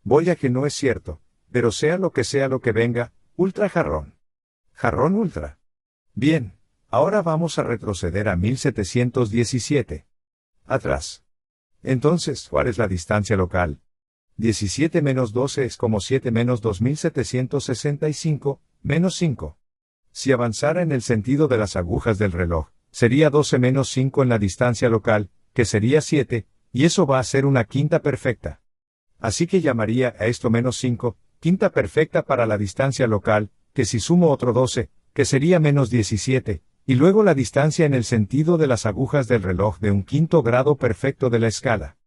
Voy a que no es cierto, pero sea lo que venga, ultra jarrón. Jarrón ultra. Bien, ahora vamos a retroceder a 1717. Atrás. Entonces, ¿cuál es la distancia local? 17 menos 12 es como 7 menos 2765, menos 5. Si avanzara en el sentido de las agujas del reloj, sería 12 menos 5 en la distancia local, que sería 7, y eso va a ser una quinta perfecta. Así que llamaría a esto menos 5, quinta perfecta para la distancia local, que si sumo otro 12, que sería menos 17, y luego la distancia en el sentido de las agujas del reloj de un quinto grado perfecto de la escala.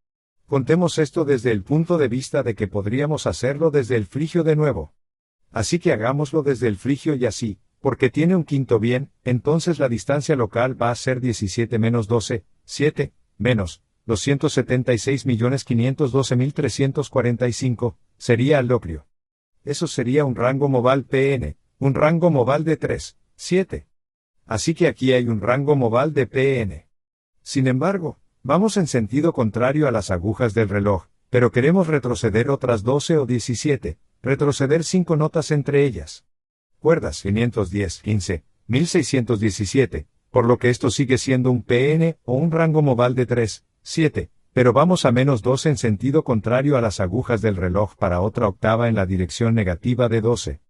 Contemos esto desde el punto de vista de que podríamos hacerlo desde el frigio de nuevo. Así que hagámoslo desde el frigio y así, porque tiene un quinto bien, entonces la distancia local va a ser 17 menos 12, 7, menos 276.512.345, sería al locrio. Eso sería un rango modal Pn, un rango modal de 3, 7. Así que aquí hay un rango modal de Pn. Sin embargo, vamos en sentido contrario a las agujas del reloj, pero queremos retroceder otras 12 o 17, Retroceder 5 notas entre ellas. Cuerdas 510, 15, 1617, por lo que esto sigue siendo un PN o un rango modal de 3, 7, pero vamos a -2 en sentido contrario a las agujas del reloj para otra octava en la dirección negativa de 12.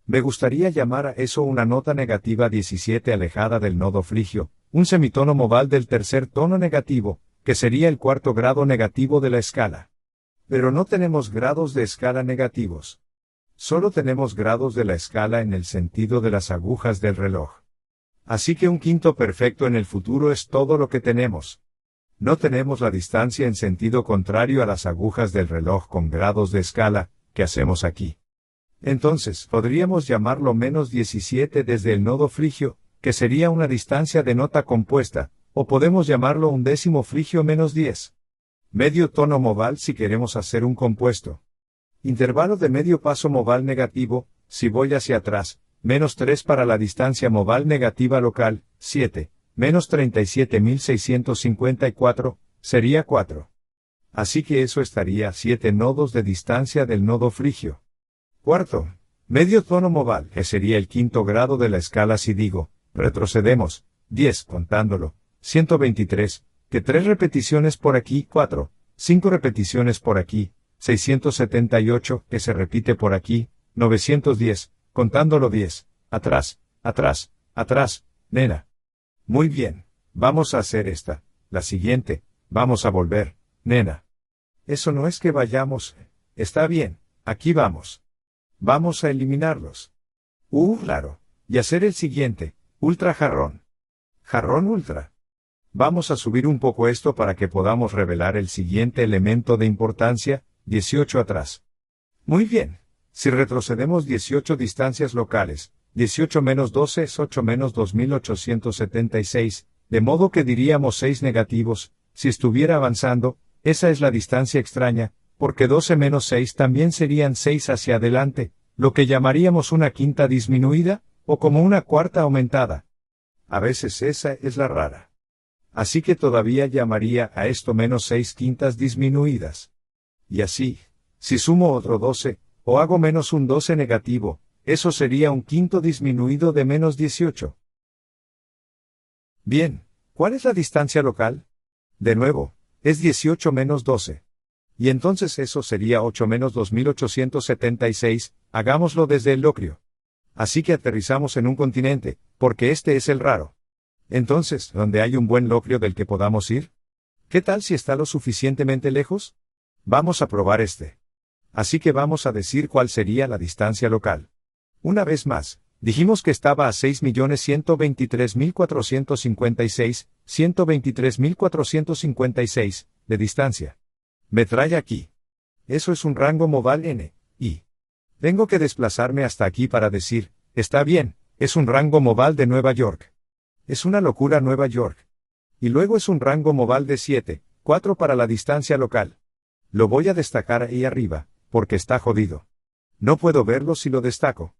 Me gustaría llamar a eso una nota negativa 17 alejada del nodo frigio, un semitono modal del tercer tono negativo, que sería el cuarto grado negativo de la escala. Pero no tenemos grados de escala negativos. Solo tenemos grados de la escala en el sentido de las agujas del reloj. Así que un quinto perfecto en el futuro es todo lo que tenemos. No tenemos la distancia en sentido contrario a las agujas del reloj con grados de escala, que hacemos aquí. Entonces, podríamos llamarlo -17 desde el nodo frigio, que sería una distancia de nota compuesta, o podemos llamarlo un décimo frigio -10. Medio tono modal si queremos hacer un compuesto. Intervalo de medio paso modal negativo, si voy hacia atrás, -3 para la distancia modal negativa local, 7, -37.654, sería 4. Así que eso estaría a 7 nodos de distancia del nodo frigio. Cuarto, medio tono modal, que sería el quinto grado de la escala si digo, retrocedemos, 10 contándolo, 123, que 3 repeticiones por aquí, 4, 5 repeticiones por aquí, 678, que se repite por aquí, 910, contándolo 10, atrás, atrás, atrás, nena. Muy bien, vamos a hacer esta, la siguiente, vamos a volver, nena. Eso no es que vayamos, está bien, aquí vamos. Vamos a eliminarlos. Claro, y hacer el siguiente, ultra jarrón. Jarrón ultra. Vamos a subir un poco esto para que podamos revelar el siguiente elemento de importancia, 18 atrás. Muy bien. Si retrocedemos 18 distancias locales, 18 menos 12 es 8 menos 2876, de modo que diríamos 6 negativos, si estuviera avanzando, esa es la distancia extraña, porque 12 menos 6 también serían 6 hacia adelante, lo que llamaríamos una quinta disminuida, o como una cuarta aumentada. A veces esa es la rara. Así que todavía llamaría a esto -6 quintas disminuidas. Y así, si sumo otro 12, o hago menos un 12 negativo, eso sería un quinto disminuido de -18. Bien, ¿cuál es la distancia local? De nuevo, es 18 menos 12. Y entonces eso sería 8 menos 2876, hagámoslo desde el locrio. Así que aterrizamos en un continente, porque este es el raro. Entonces, ¿dónde hay un buen locrio del que podamos ir? ¿Qué tal si está lo suficientemente lejos? Vamos a probar este. Así que vamos a decir cuál sería la distancia local. Una vez más, dijimos que estaba a 6.123.456, 123.456, de distancia. Me trae aquí. Eso es un rango modal n, y tengo que desplazarme hasta aquí para decir, está bien, es un rango modal de Nueva York. Es una locura Nueva York. Y luego es un rango modal de 7, 4 para la distancia local. Lo voy a destacar ahí arriba, porque está jodido. No puedo verlo si lo destaco.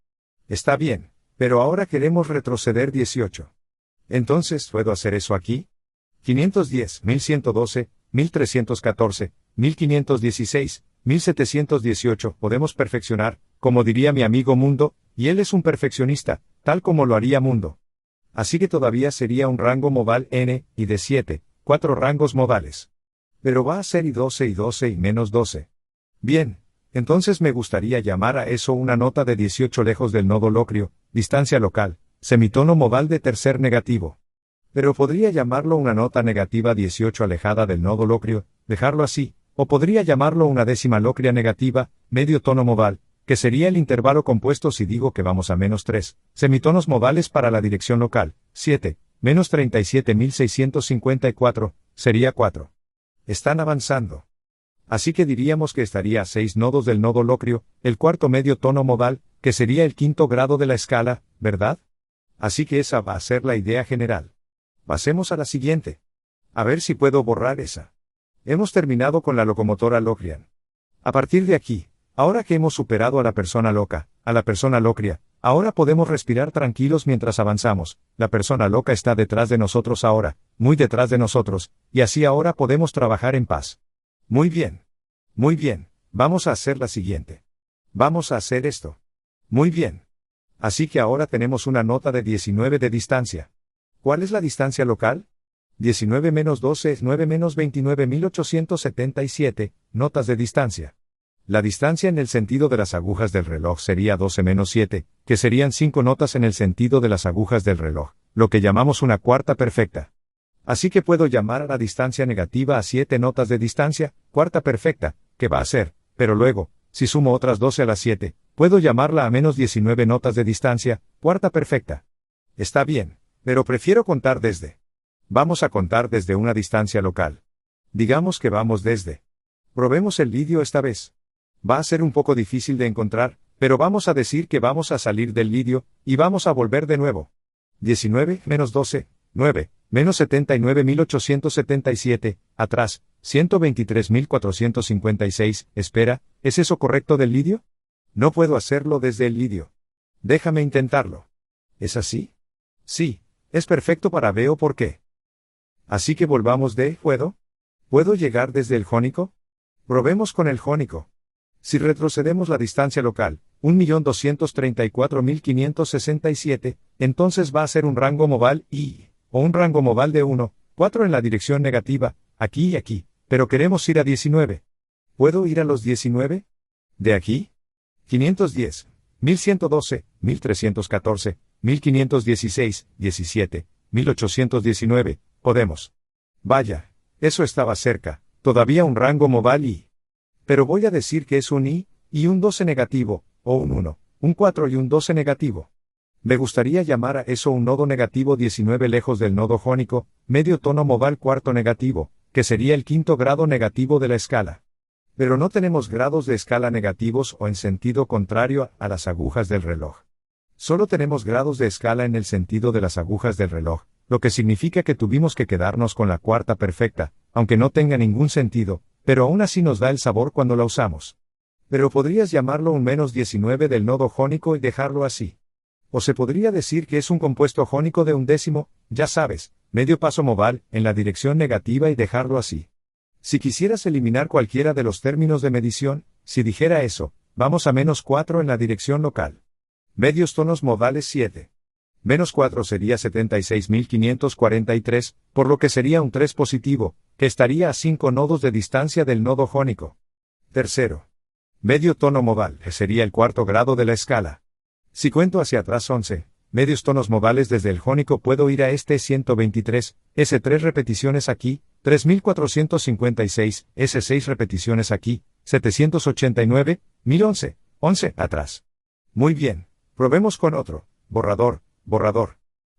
Está bien, pero ahora queremos retroceder 18. Entonces, ¿puedo hacer eso aquí? 510, 1112, 1314, 1516, 1718, podemos perfeccionar, como diría mi amigo Mundo, y él es un perfeccionista, tal como lo haría Mundo. Así que todavía sería un rango modal n, y de 7, 4 rangos modales. Pero va a ser y 12 y 12 y -12. Bien, entonces me gustaría llamar a eso una nota de 18 lejos del nodo locrio, distancia local, semitono modal de tercer negativo. Pero podría llamarlo una nota negativa 18 alejada del nodo locrio, dejarlo así, o podría llamarlo una décima locria negativa, medio tono modal, que sería el intervalo compuesto si digo que vamos a -3, semitonos modales para la dirección local, 7, menos 37.654, sería 4. Están avanzando. Así que diríamos que estaría a 6 nodos del nodo locrio, el cuarto medio tono modal, que sería el quinto grado de la escala, ¿verdad? Así que esa va a ser la idea general. Pasemos a la siguiente. A ver si puedo borrar esa. Hemos terminado con la locomotora locrian. A partir de aquí, ahora que hemos superado a la persona loca, a la persona locria, ahora podemos respirar tranquilos mientras avanzamos. La persona loca está detrás de nosotros ahora, muy detrás de nosotros, y así ahora podemos trabajar en paz. Muy bien. Muy bien, vamos a hacer la siguiente. Vamos a hacer esto. Muy bien. Así que ahora tenemos una nota de 19 de distancia. ¿Cuál es la distancia local? 19 menos 12 es 9 menos 29.877 notas de distancia. La distancia en el sentido de las agujas del reloj sería 12 menos 7, que serían 5 notas en el sentido de las agujas del reloj, lo que llamamos una cuarta perfecta. Así que puedo llamar a la distancia negativa a 7 notas de distancia, cuarta perfecta, que va a ser, pero luego, si sumo otras 12 a las 7, puedo llamarla a menos 19 notas de distancia, cuarta perfecta. Está bien, pero prefiero contar desde. Vamos a contar desde una distancia local. Digamos que vamos desde. Probemos el lidio esta vez. Va a ser un poco difícil de encontrar, pero vamos a decir que vamos a salir del lidio, y vamos a volver de nuevo. 19, menos 12, 9, menos 79.877, atrás, 123.456, espera, ¿es eso correcto del lidio? No puedo hacerlo desde el lidio. Déjame intentarlo. ¿Es así? Sí, es perfecto para veo por qué. Así que volvamos de, ¿puedo? ¿Puedo llegar desde el jónico? Probemos con el jónico. Si retrocedemos la distancia local, 1.234.567, entonces va a ser un rango modal o un rango modal de 1, 4 en la dirección negativa, aquí y aquí, pero queremos ir a 19. ¿Puedo ir a los 19? ¿De aquí? 510, 1112, 1314, 1516, 17, 1819, podemos. Vaya, eso estaba cerca, todavía un rango modal Pero voy a decir que es un y un 12 negativo, o un 1, un 4 y un 12 negativo. Me gustaría llamar a eso un nodo negativo 19 lejos del nodo jónico, medio tono modal cuarto negativo, que sería el quinto grado negativo de la escala. Pero no tenemos grados de escala negativos o en sentido contrario a las agujas del reloj. Solo tenemos grados de escala en el sentido de las agujas del reloj, lo que significa que tuvimos que quedarnos con la cuarta perfecta, aunque no tenga ningún sentido, pero aún así nos da el sabor cuando la usamos. Pero podrías llamarlo un menos 19 del nodo jónico y dejarlo así. O se podría decir que es un compuesto jónico de un décimo, ya sabes, medio paso modal, en la dirección negativa y dejarlo así. Si quisieras eliminar cualquiera de los términos de medición, si dijera eso, vamos a menos 4 en la dirección local. Medios tonos modales 7. Menos 4 sería 76.543, por lo que sería un 3 positivo, que estaría a 5 nodos de distancia del nodo jónico. Tercero. Medio tono modal, que sería el cuarto grado de la escala. Si cuento hacia atrás 11, medios tonos modales desde el jónico puedo ir a este 123, S3 repeticiones aquí, 3456, S6 repeticiones aquí, 789, 1011, 11 atrás. Muy bien, probemos con otro, borrador.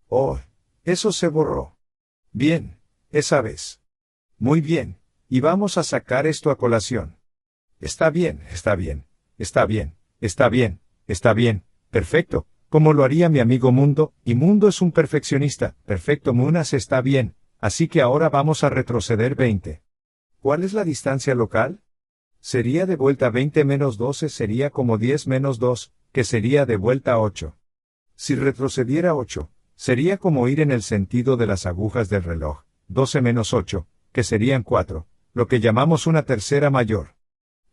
Oh, eso se borró. Bien, esa vez. Muy bien, y vamos a sacar esto a colación. Está bien, perfecto, como lo haría mi amigo Mundo, y Mundo es un perfeccionista, perfecto Munas está bien, así que ahora vamos a retroceder 20. ¿Cuál es la distancia local? Sería de vuelta 20 menos 12 sería como 10 menos 2, que sería de vuelta 8. Si retrocediera 8, sería como ir en el sentido de las agujas del reloj, 12 menos 8, que serían 4, lo que llamamos una tercera mayor.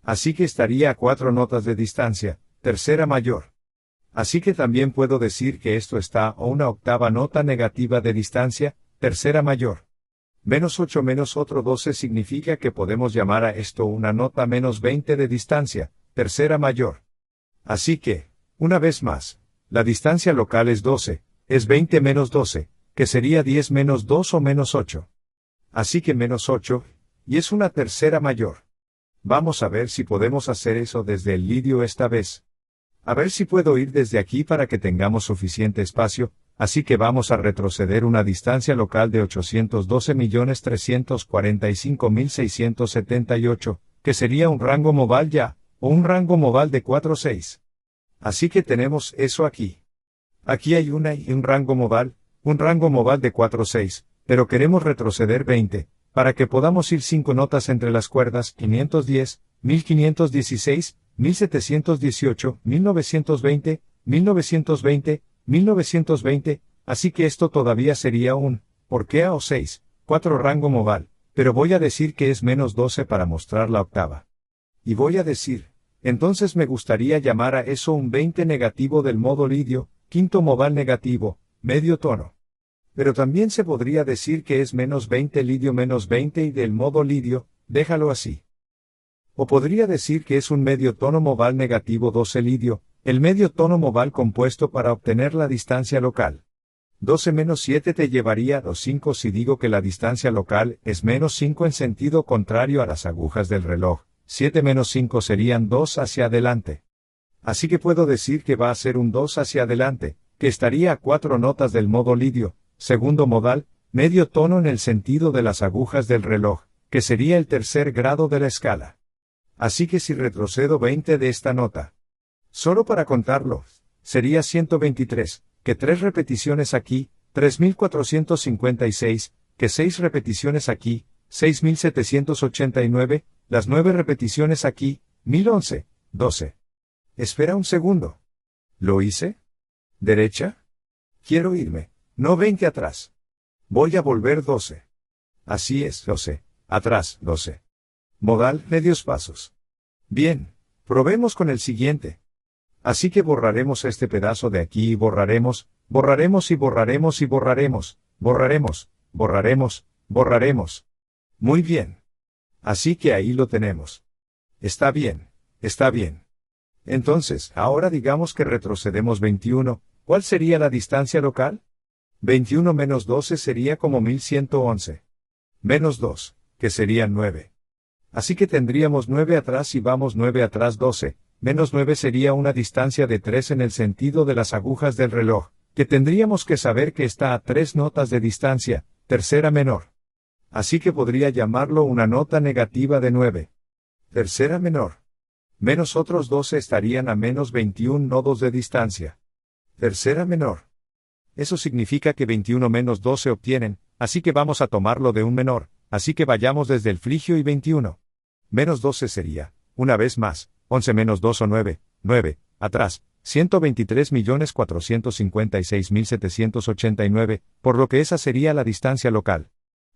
Así que estaría a 4 notas de distancia, tercera mayor. Así que también puedo decir que esto está a una octava nota negativa de distancia, tercera mayor. Menos 8 menos otro 12 significa que podemos llamar a esto una nota menos 20 de distancia, tercera mayor. Así que, una vez más, la distancia local es 12, es 20 menos 12, que sería 10 menos 2 o menos 8. Así que menos 8, y es una tercera mayor. Vamos a ver si podemos hacer eso desde el lidio esta vez. A ver si puedo ir desde aquí para que tengamos suficiente espacio, así que vamos a retroceder una distancia local de 812.345.678, que sería un rango modal ya, o un rango modal de 4,6. Así que tenemos eso aquí. Aquí hay una y un rango modal de 4,6, pero queremos retroceder 20, para que podamos ir 5 notas entre las cuerdas, 510, 1516, 1718, 1920, 1920, 1920, así que esto todavía sería un, ¿por qué A o 6, 4 rango modal? Pero voy a decir que es menos 12 para mostrar la octava. Y voy a decir, Entonces me gustaría llamar a eso un 20 negativo del modo lidio, quinto modal negativo, medio tono. Pero también se podría decir que es menos 20 lidio menos 20 y del modo lidio, déjalo así. O podría decir que es un medio tono modal negativo 12 lidio, el medio tono modal compuesto para obtener la distancia local. 12 menos 7 te llevaría a los 5 si digo que la distancia local es menos 5 en sentido contrario a las agujas del reloj. 7 menos 5 serían 2 hacia adelante. Así que puedo decir que va a ser un 2 hacia adelante, que estaría a 4 notas del modo lidio, segundo modal, medio tono en el sentido de las agujas del reloj, que sería el tercer grado de la escala. Así que si retrocedo 20 de esta nota, solo para contarlo, sería 123, que 3 repeticiones aquí, 3456, que 6 repeticiones aquí, 6789, las 9 repeticiones aquí, 1011, 12. Espera un segundo. ¿Lo hice? ¿Derecha? Quiero irme, no 20 atrás. Voy a volver 12. Así es, 12. Atrás, 12. Modal, medios pasos. Bien, probemos con el siguiente. Así que borraremos este pedazo de aquí y borraremos, borraremos y borraremos y borraremos, borraremos, borraremos, borraremos. Muy bien. Así que ahí lo tenemos. Está bien, está bien. Entonces, ahora digamos que retrocedemos 21, ¿cuál sería la distancia local? 21 menos 12 sería como 1111. Menos 2, que serían 9. Así que tendríamos 9 atrás y vamos 9 atrás 12, menos 9 sería una distancia de 3 en el sentido de las agujas del reloj, que tendríamos que saber que está a 3 notas de distancia, tercera menor. Así que podría llamarlo una nota negativa de 9. Tercera menor. Menos otros 12 estarían a menos 21 nodos de distancia. Tercera menor. Eso significa que 21 menos 12 obtienen, así que vamos a tomarlo de un menor, así que vayamos desde el frigio y 21. Menos 12 sería, una vez más, 11 menos 2 o 9, 9, atrás, 123.456.789, por lo que esa sería la distancia local.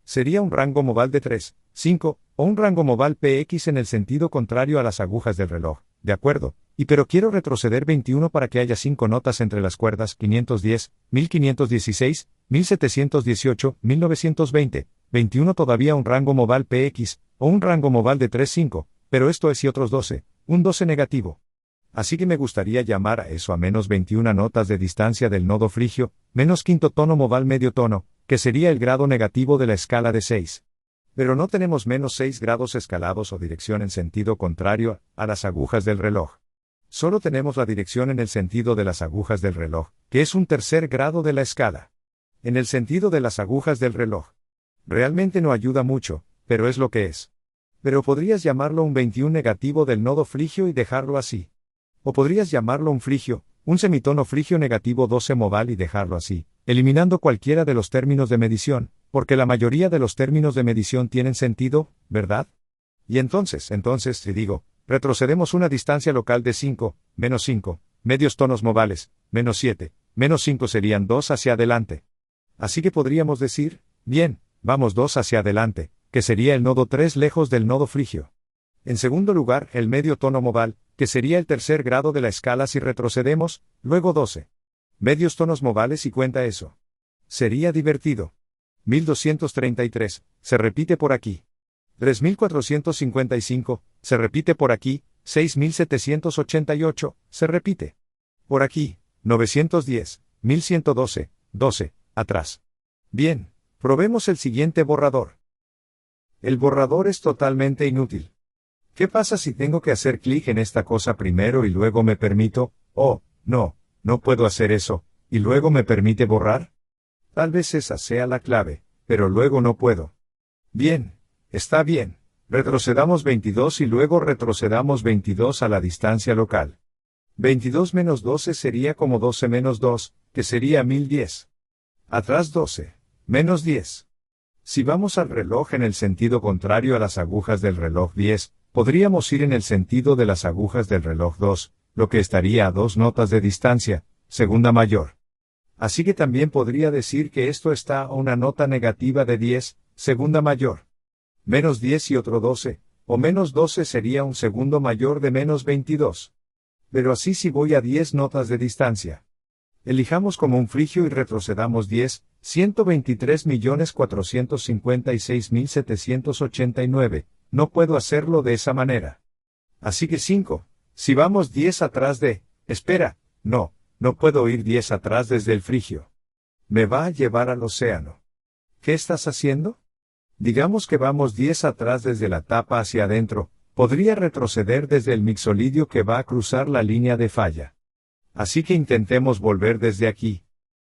Sería un rango modal de 3, 5, o un rango modal px en el sentido contrario a las agujas del reloj, ¿de acuerdo? Pero quiero retroceder 21 para que haya 5 notas entre las cuerdas 510, 1516, 1718, 1920, 21 todavía un rango modal px, o un rango modal de 3, 5, pero esto es y otros 12, un 12 negativo. Así que me gustaría llamar a eso a menos 21 notas de distancia del nodo frigio, menos quinto tono modal medio tono, que sería el grado negativo de la escala de 6. Pero no tenemos menos 6 grados escalados o dirección en sentido contrario a las agujas del reloj. Solo tenemos la dirección en el sentido de las agujas del reloj, que es un tercer grado de la escala. En el sentido de las agujas del reloj. Realmente no ayuda mucho, pero es lo que es. Pero podrías llamarlo un 21 negativo del nodo frigio y dejarlo así. O podrías llamarlo un frigio, un semitono frigio negativo 12 modal y dejarlo así, eliminando cualquiera de los términos de medición, porque la mayoría de los términos de medición tienen sentido, ¿verdad? Y entonces, si digo, retrocedemos una distancia local de 5, menos 5, medios tonos modales, menos 7, menos 5 serían 2 hacia adelante. Así que podríamos decir, bien, vamos 2 hacia adelante, que sería el nodo 3 lejos del nodo frigio. En segundo lugar, el medio tono modal, que sería el tercer grado de la escala si retrocedemos, luego 12. Medios tonos modales y cuenta eso. Sería divertido. 1233, se repite por aquí. 3455, se repite por aquí. 6788, se repite. Por aquí. 910, 1112, 12, atrás. Bien, probemos el siguiente borrador. El borrador es totalmente inútil. ¿Qué pasa si tengo que hacer clic en esta cosa primero y luego me permito? Oh, no puedo hacer eso, y luego me permite borrar? Tal vez esa sea la clave, pero luego no puedo. Bien, está bien. Retrocedamos 22 y luego retrocedamos 22 a la distancia local. 22 menos 12 sería como 12 menos 2, que sería 1010. Atrás 12, menos 10. Si vamos al reloj en el sentido contrario a las agujas del reloj 10, podríamos ir en el sentido de las agujas del reloj 2, lo que estaría a 2 notas de distancia, segunda mayor. Así que también podría decir que esto está a una nota negativa de 10, segunda mayor. Menos 10 y otro 12, o menos 12 sería un segundo mayor de menos 22. Pero así si voy a 10 notas de distancia. Elijamos como un frigio y retrocedamos 10, 123.456.789, no puedo hacerlo de esa manera. Así que 5, si vamos 10 atrás de, espera, no puedo ir 10 atrás desde el frigio. Me va a llevar al océano. ¿Qué estás haciendo? Digamos que vamos 10 atrás desde la tapa hacia adentro, podría retroceder desde el mixolidio que va a cruzar la línea de falla. Así que intentemos volver desde aquí.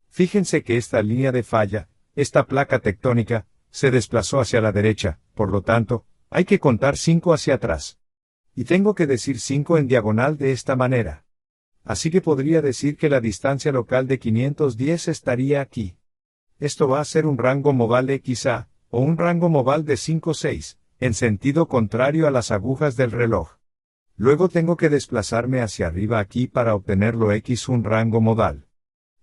Fíjense que esta línea de falla, esta placa tectónica, se desplazó hacia la derecha, por lo tanto, hay que contar 5 hacia atrás. Y tengo que decir 5 en diagonal de esta manera. Así que podría decir que la distancia local de 510 estaría aquí. Esto va a ser un rango modal XA, o un rango modal de 5-6, en sentido contrario a las agujas del reloj. Luego tengo que desplazarme hacia arriba aquí para obtenerlo X un rango modal.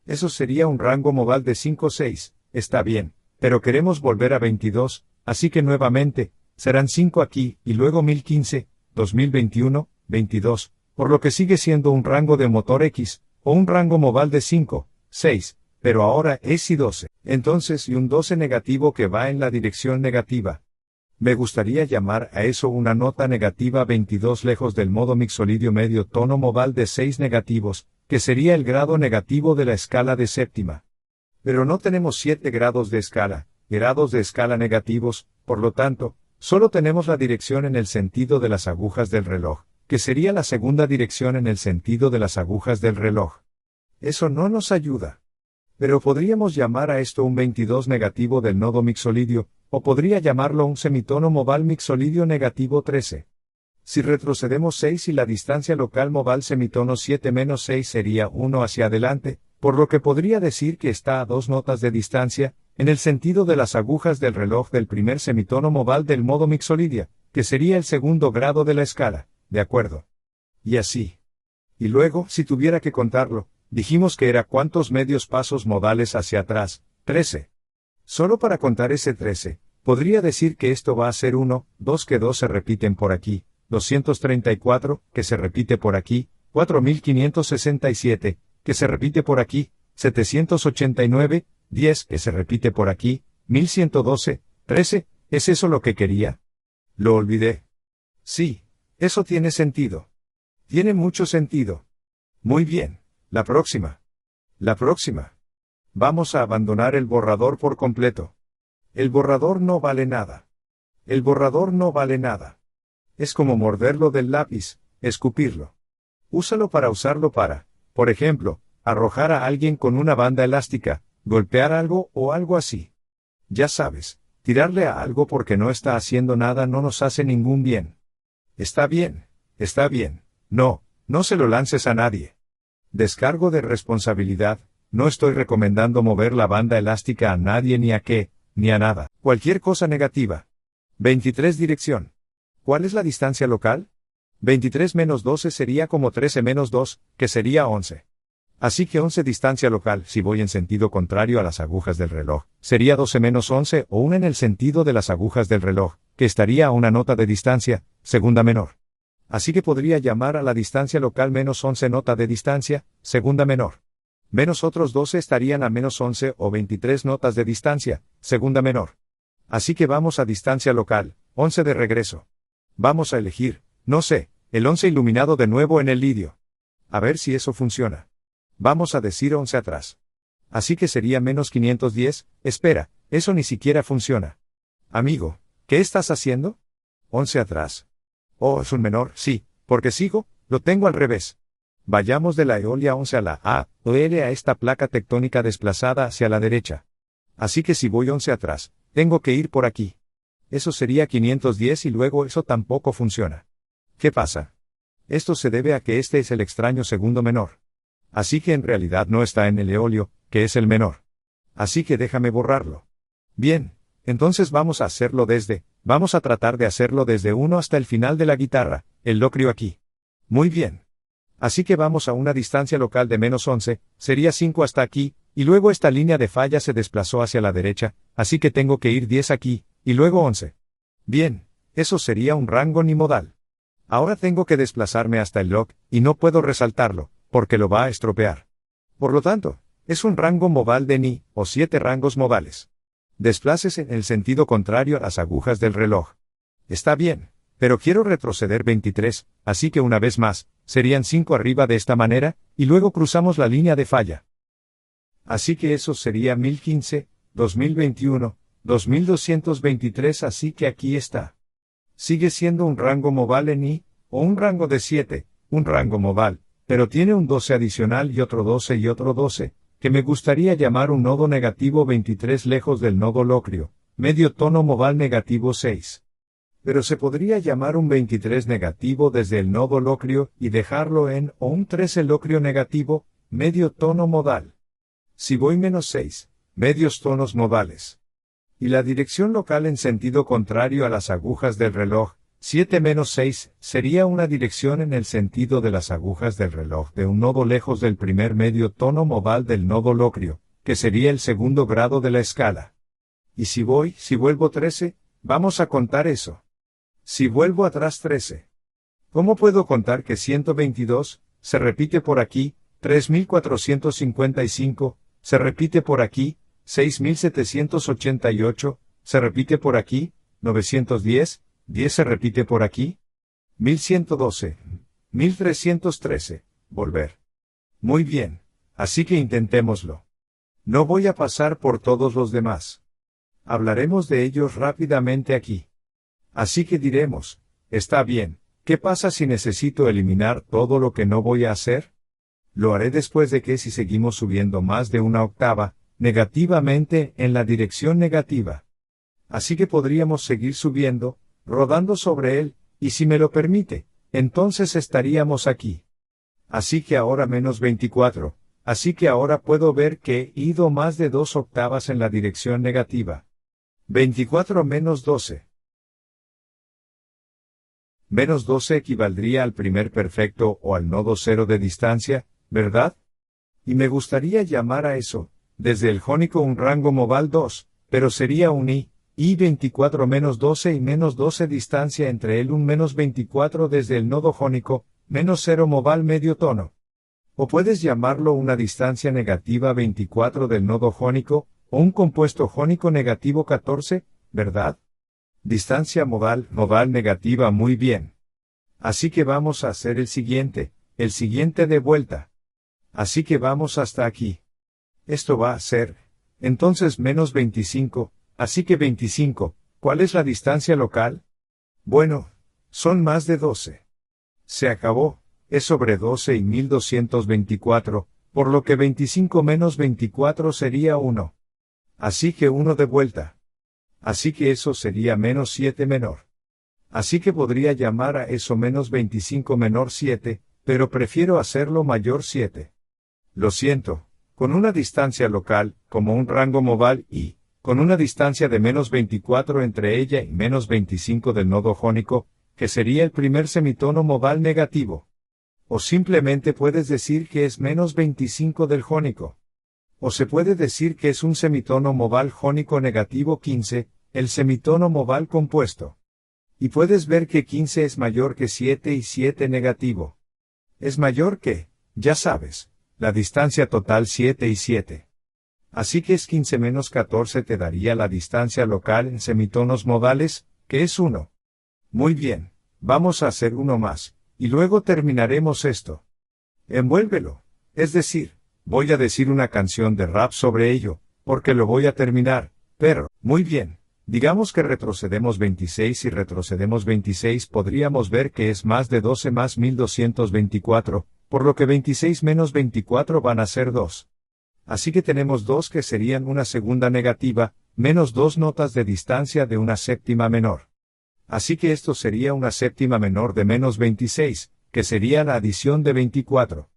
Eso sería un rango modal de 5-6, está bien, pero queremos volver a 22, así que nuevamente, serán 5 aquí, y luego 1015, 2021, 22, por lo que sigue siendo un rango de motor X, o un rango modal de 5, 6, pero ahora es y 12, entonces y un 12 negativo que va en la dirección negativa. Me gustaría llamar a eso una nota negativa 22 lejos del modo mixolidio medio tono modal de 6 negativos, que sería el grado negativo de la escala de séptima. Pero no tenemos 7 grados de escala negativos, por lo tanto, solo tenemos la dirección en el sentido de las agujas del reloj, que sería la segunda dirección en el sentido de las agujas del reloj. Eso no nos ayuda. Pero podríamos llamar a esto un 22 negativo del nodo mixolidio, o podría llamarlo un semitono modal mixolidio negativo 13. Si retrocedemos 6 y la distancia local modal semitono 7 menos 6 sería 1 hacia adelante, por lo que podría decir que está a 2 notas de distancia, en el sentido de las agujas del reloj del primer semitono modal del modo mixolidia, que sería el segundo grado de la escala, ¿de acuerdo? Y así. Y luego, si tuviera que contarlo, dijimos que era cuántos medios pasos modales hacia atrás, 13. Solo para contar ese 13, podría decir que esto va a ser 1, 2 que 2 se repiten por aquí, 234, que se repite por aquí, 4567, que se repite por aquí, 789, 10, que se repite por aquí, 1112, 13, ¿es eso lo que quería? Lo olvidé. Sí, eso tiene sentido. Tiene mucho sentido. Muy bien, la próxima. La próxima. Vamos a abandonar el borrador por completo. El borrador no vale nada. El borrador no vale nada. Es como morderlo del lápiz, escupirlo. Úsalo para usarlo para, por ejemplo, arrojar a alguien con una banda elástica, golpear algo o algo así. Ya sabes, tirarle a algo porque no está haciendo nada no nos hace ningún bien. Está bien, no se lo lances a nadie. Descargo de responsabilidad, no estoy recomendando mover la banda elástica a nadie ni a qué, ni a nada. Cualquier cosa negativa. 23 dirección. ¿Cuál es la distancia local? 23 menos 12 sería como 13 menos 2, que sería 11. Así que 11 distancia local, si voy en sentido contrario a las agujas del reloj, sería 12 menos 11 o 1 en el sentido de las agujas del reloj, que estaría a una nota de distancia, segunda menor. Así que podría llamar a la distancia local menos 11 nota de distancia, segunda menor. Menos otros 12 estarían a menos 11 o 23 notas de distancia, segunda menor. Así que vamos a distancia local, 11 de regreso. Vamos a elegir, no sé, el 11 iluminado de nuevo en el lidio. A ver si eso funciona. Vamos a decir 11 atrás. Así que sería menos 510, espera, eso ni siquiera funciona. Amigo, ¿qué estás haciendo? 11 atrás. Oh, es un menor, sí, porque sigo, lo tengo al revés. Vayamos de la eolia 11 a la A, o L a esta placa tectónica desplazada hacia la derecha. Así que si voy 11 atrás, tengo que ir por aquí. Eso sería 510 y luego eso tampoco funciona. ¿Qué pasa? Esto se debe a que este es el extraño segundo menor. Así que en realidad no está en el eolio, que es el menor. Así que déjame borrarlo. Bien, entonces vamos a tratar de hacerlo desde 1 hasta el final de la guitarra, el locrio aquí. Muy bien. Así que vamos a una distancia local de menos 11, sería 5 hasta aquí, y luego esta línea de falla se desplazó hacia la derecha, así que tengo que ir 10 aquí, y luego 11. Bien, Eso sería un rango nimodal. Ahora tengo que desplazarme hasta el log, y no puedo resaltarlo, porque lo va a estropear. Por lo tanto, es un rango modal de ni, o 7 rangos modales. Desplácese en el sentido contrario a las agujas del reloj. Está bien, pero quiero retroceder 23, así que una vez más, serían 5 arriba de esta manera, y luego cruzamos la línea de falla. Así que eso sería 1015, 2021, 2223, así que aquí está. Sigue siendo un rango modal en i, o un rango de 7, un rango modal, pero tiene un 12 adicional y otro 12 y otro 12, que me gustaría llamar un nodo negativo 23 lejos del nodo locrio, medio tono modal negativo 6. Pero se podría llamar un 23 negativo desde el nodo locrio y dejarlo en, o un 13 locrio negativo, medio tono modal. Si voy menos 6, medios tonos modales. Y la dirección local en sentido contrario a las agujas del reloj, 7 menos 6, sería una dirección en el sentido de las agujas del reloj de un nodo lejos del primer medio tono modal del nodo locrio, que sería el segundo grado de la escala. Y si vuelvo 13, vamos a contar eso. Si vuelvo atrás 13. ¿Cómo puedo contar que 122, se repite por aquí, 3455, se repite por aquí, 6788, se repite por aquí, 910, 10 se repite por aquí, 1112, 1313, volver. Muy bien, así que intentémoslo. No voy a pasar por todos los demás. Hablaremos de ellos rápidamente aquí. Así que diremos, está bien, ¿qué pasa si necesito eliminar todo lo que no voy a hacer? Lo haré después de que si seguimos subiendo más de una octava, negativamente en la dirección negativa. Así que podríamos seguir subiendo, rodando sobre él, y si me lo permite, entonces estaríamos aquí. Así que ahora menos 24, así que ahora puedo ver que he ido más de 2 octavas en la dirección negativa. 24 menos 12. Menos 12 equivaldría al primer perfecto o al nodo 0 de distancia, ¿verdad? Y me gustaría llamar a eso, desde el jónico un rango modal 2, pero sería un i 24 menos 12 y menos 12 distancia entre él un menos 24 desde el nodo jónico, menos 0 modal medio tono. O puedes llamarlo una distancia negativa 24 del nodo jónico, o un compuesto jónico negativo 14, ¿verdad? Distancia modal negativa muy bien. Así que vamos a hacer el siguiente de vuelta. Así que vamos hasta aquí. Esto va a ser, entonces menos 25, así que 25, ¿cuál es la distancia local? Bueno, son más de 12. Se acabó, es sobre 12 y 1224, por lo que 25 menos 24 sería 1. Así que 1 de vuelta. Así que eso sería menos 7 menor. Así que podría llamar a eso menos 25 menor 7, pero prefiero hacerlo mayor 7. Lo siento. Con una distancia local, como un rango modal y, con una distancia de menos 24 entre ella y menos 25 del nodo jónico, que sería el primer semitono modal negativo. O simplemente puedes decir que es menos 25 del jónico. O se puede decir que es un semitono modal jónico negativo 15, el semitono modal compuesto. Y puedes ver que 15 es mayor que 7 y 7 negativo. Es mayor que, ya sabes, la distancia total 7 y 7. Así que es 15 menos 14 te daría la distancia local en semitonos modales, que es 1. Muy bien, vamos a hacer uno más, y luego terminaremos esto. Envuélvelo, es decir, voy a decir una canción de rap sobre ello, porque lo voy a terminar, pero, muy bien, digamos que retrocedemos 26 y retrocedemos 26 podríamos ver que es más de 12 más 1224, por lo que 26 menos 24 van a ser 2. Así que tenemos 2 que serían una segunda negativa, menos 2 notas de distancia de una séptima menor. Así que esto sería una séptima menor de menos 26, que sería la adición de 24.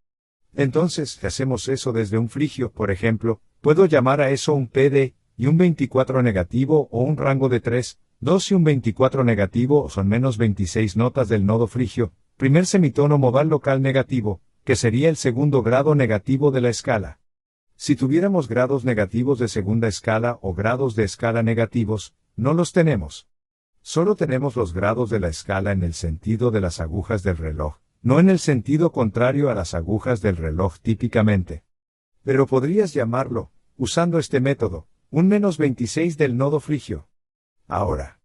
Entonces, si hacemos eso desde un frigio, por ejemplo, puedo llamar a eso un PD, y un 24 negativo o un rango de 3, 2 y un 24 negativo son menos 26 notas del nodo frigio, primer semitono modal local negativo, que sería el segundo grado negativo de la escala. Si tuviéramos grados negativos de segunda escala o grados de escala negativos, no los tenemos. Solo tenemos los grados de la escala en el sentido de las agujas del reloj, no en el sentido contrario a las agujas del reloj típicamente. Pero podrías llamarlo, usando este método, un menos 26 del nodo frigio. Ahora.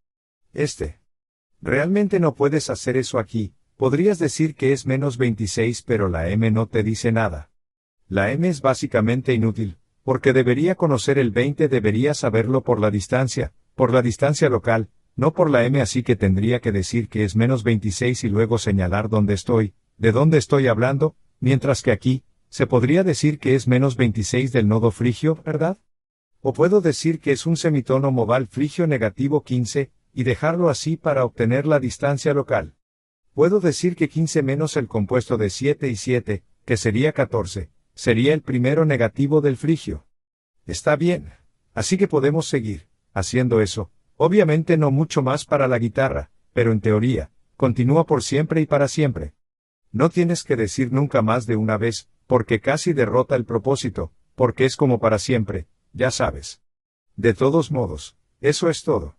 Realmente no puedes hacer eso aquí, podrías decir que es menos 26 pero la m no te dice nada. La m es básicamente inútil, porque debería conocer el 20, debería saberlo por la distancia local, no por la m, así que tendría que decir que es menos 26 y luego señalar dónde estoy, de dónde estoy hablando, mientras que aquí, se podría decir que es menos 26 del nodo frigio, ¿verdad? O puedo decir que es un semitono modal frigio negativo 15, y dejarlo así para obtener la distancia local. Puedo decir que 15 menos el compuesto de 7 y 7, que sería 14, sería el primero negativo del frigio. Está bien. Así que podemos seguir haciendo eso. Obviamente no mucho más para la guitarra, pero en teoría, continúa por siempre y para siempre. No tienes que decir nunca más de una vez, porque casi derrota el propósito, porque es como para siempre, ya sabes. De todos modos, eso es todo.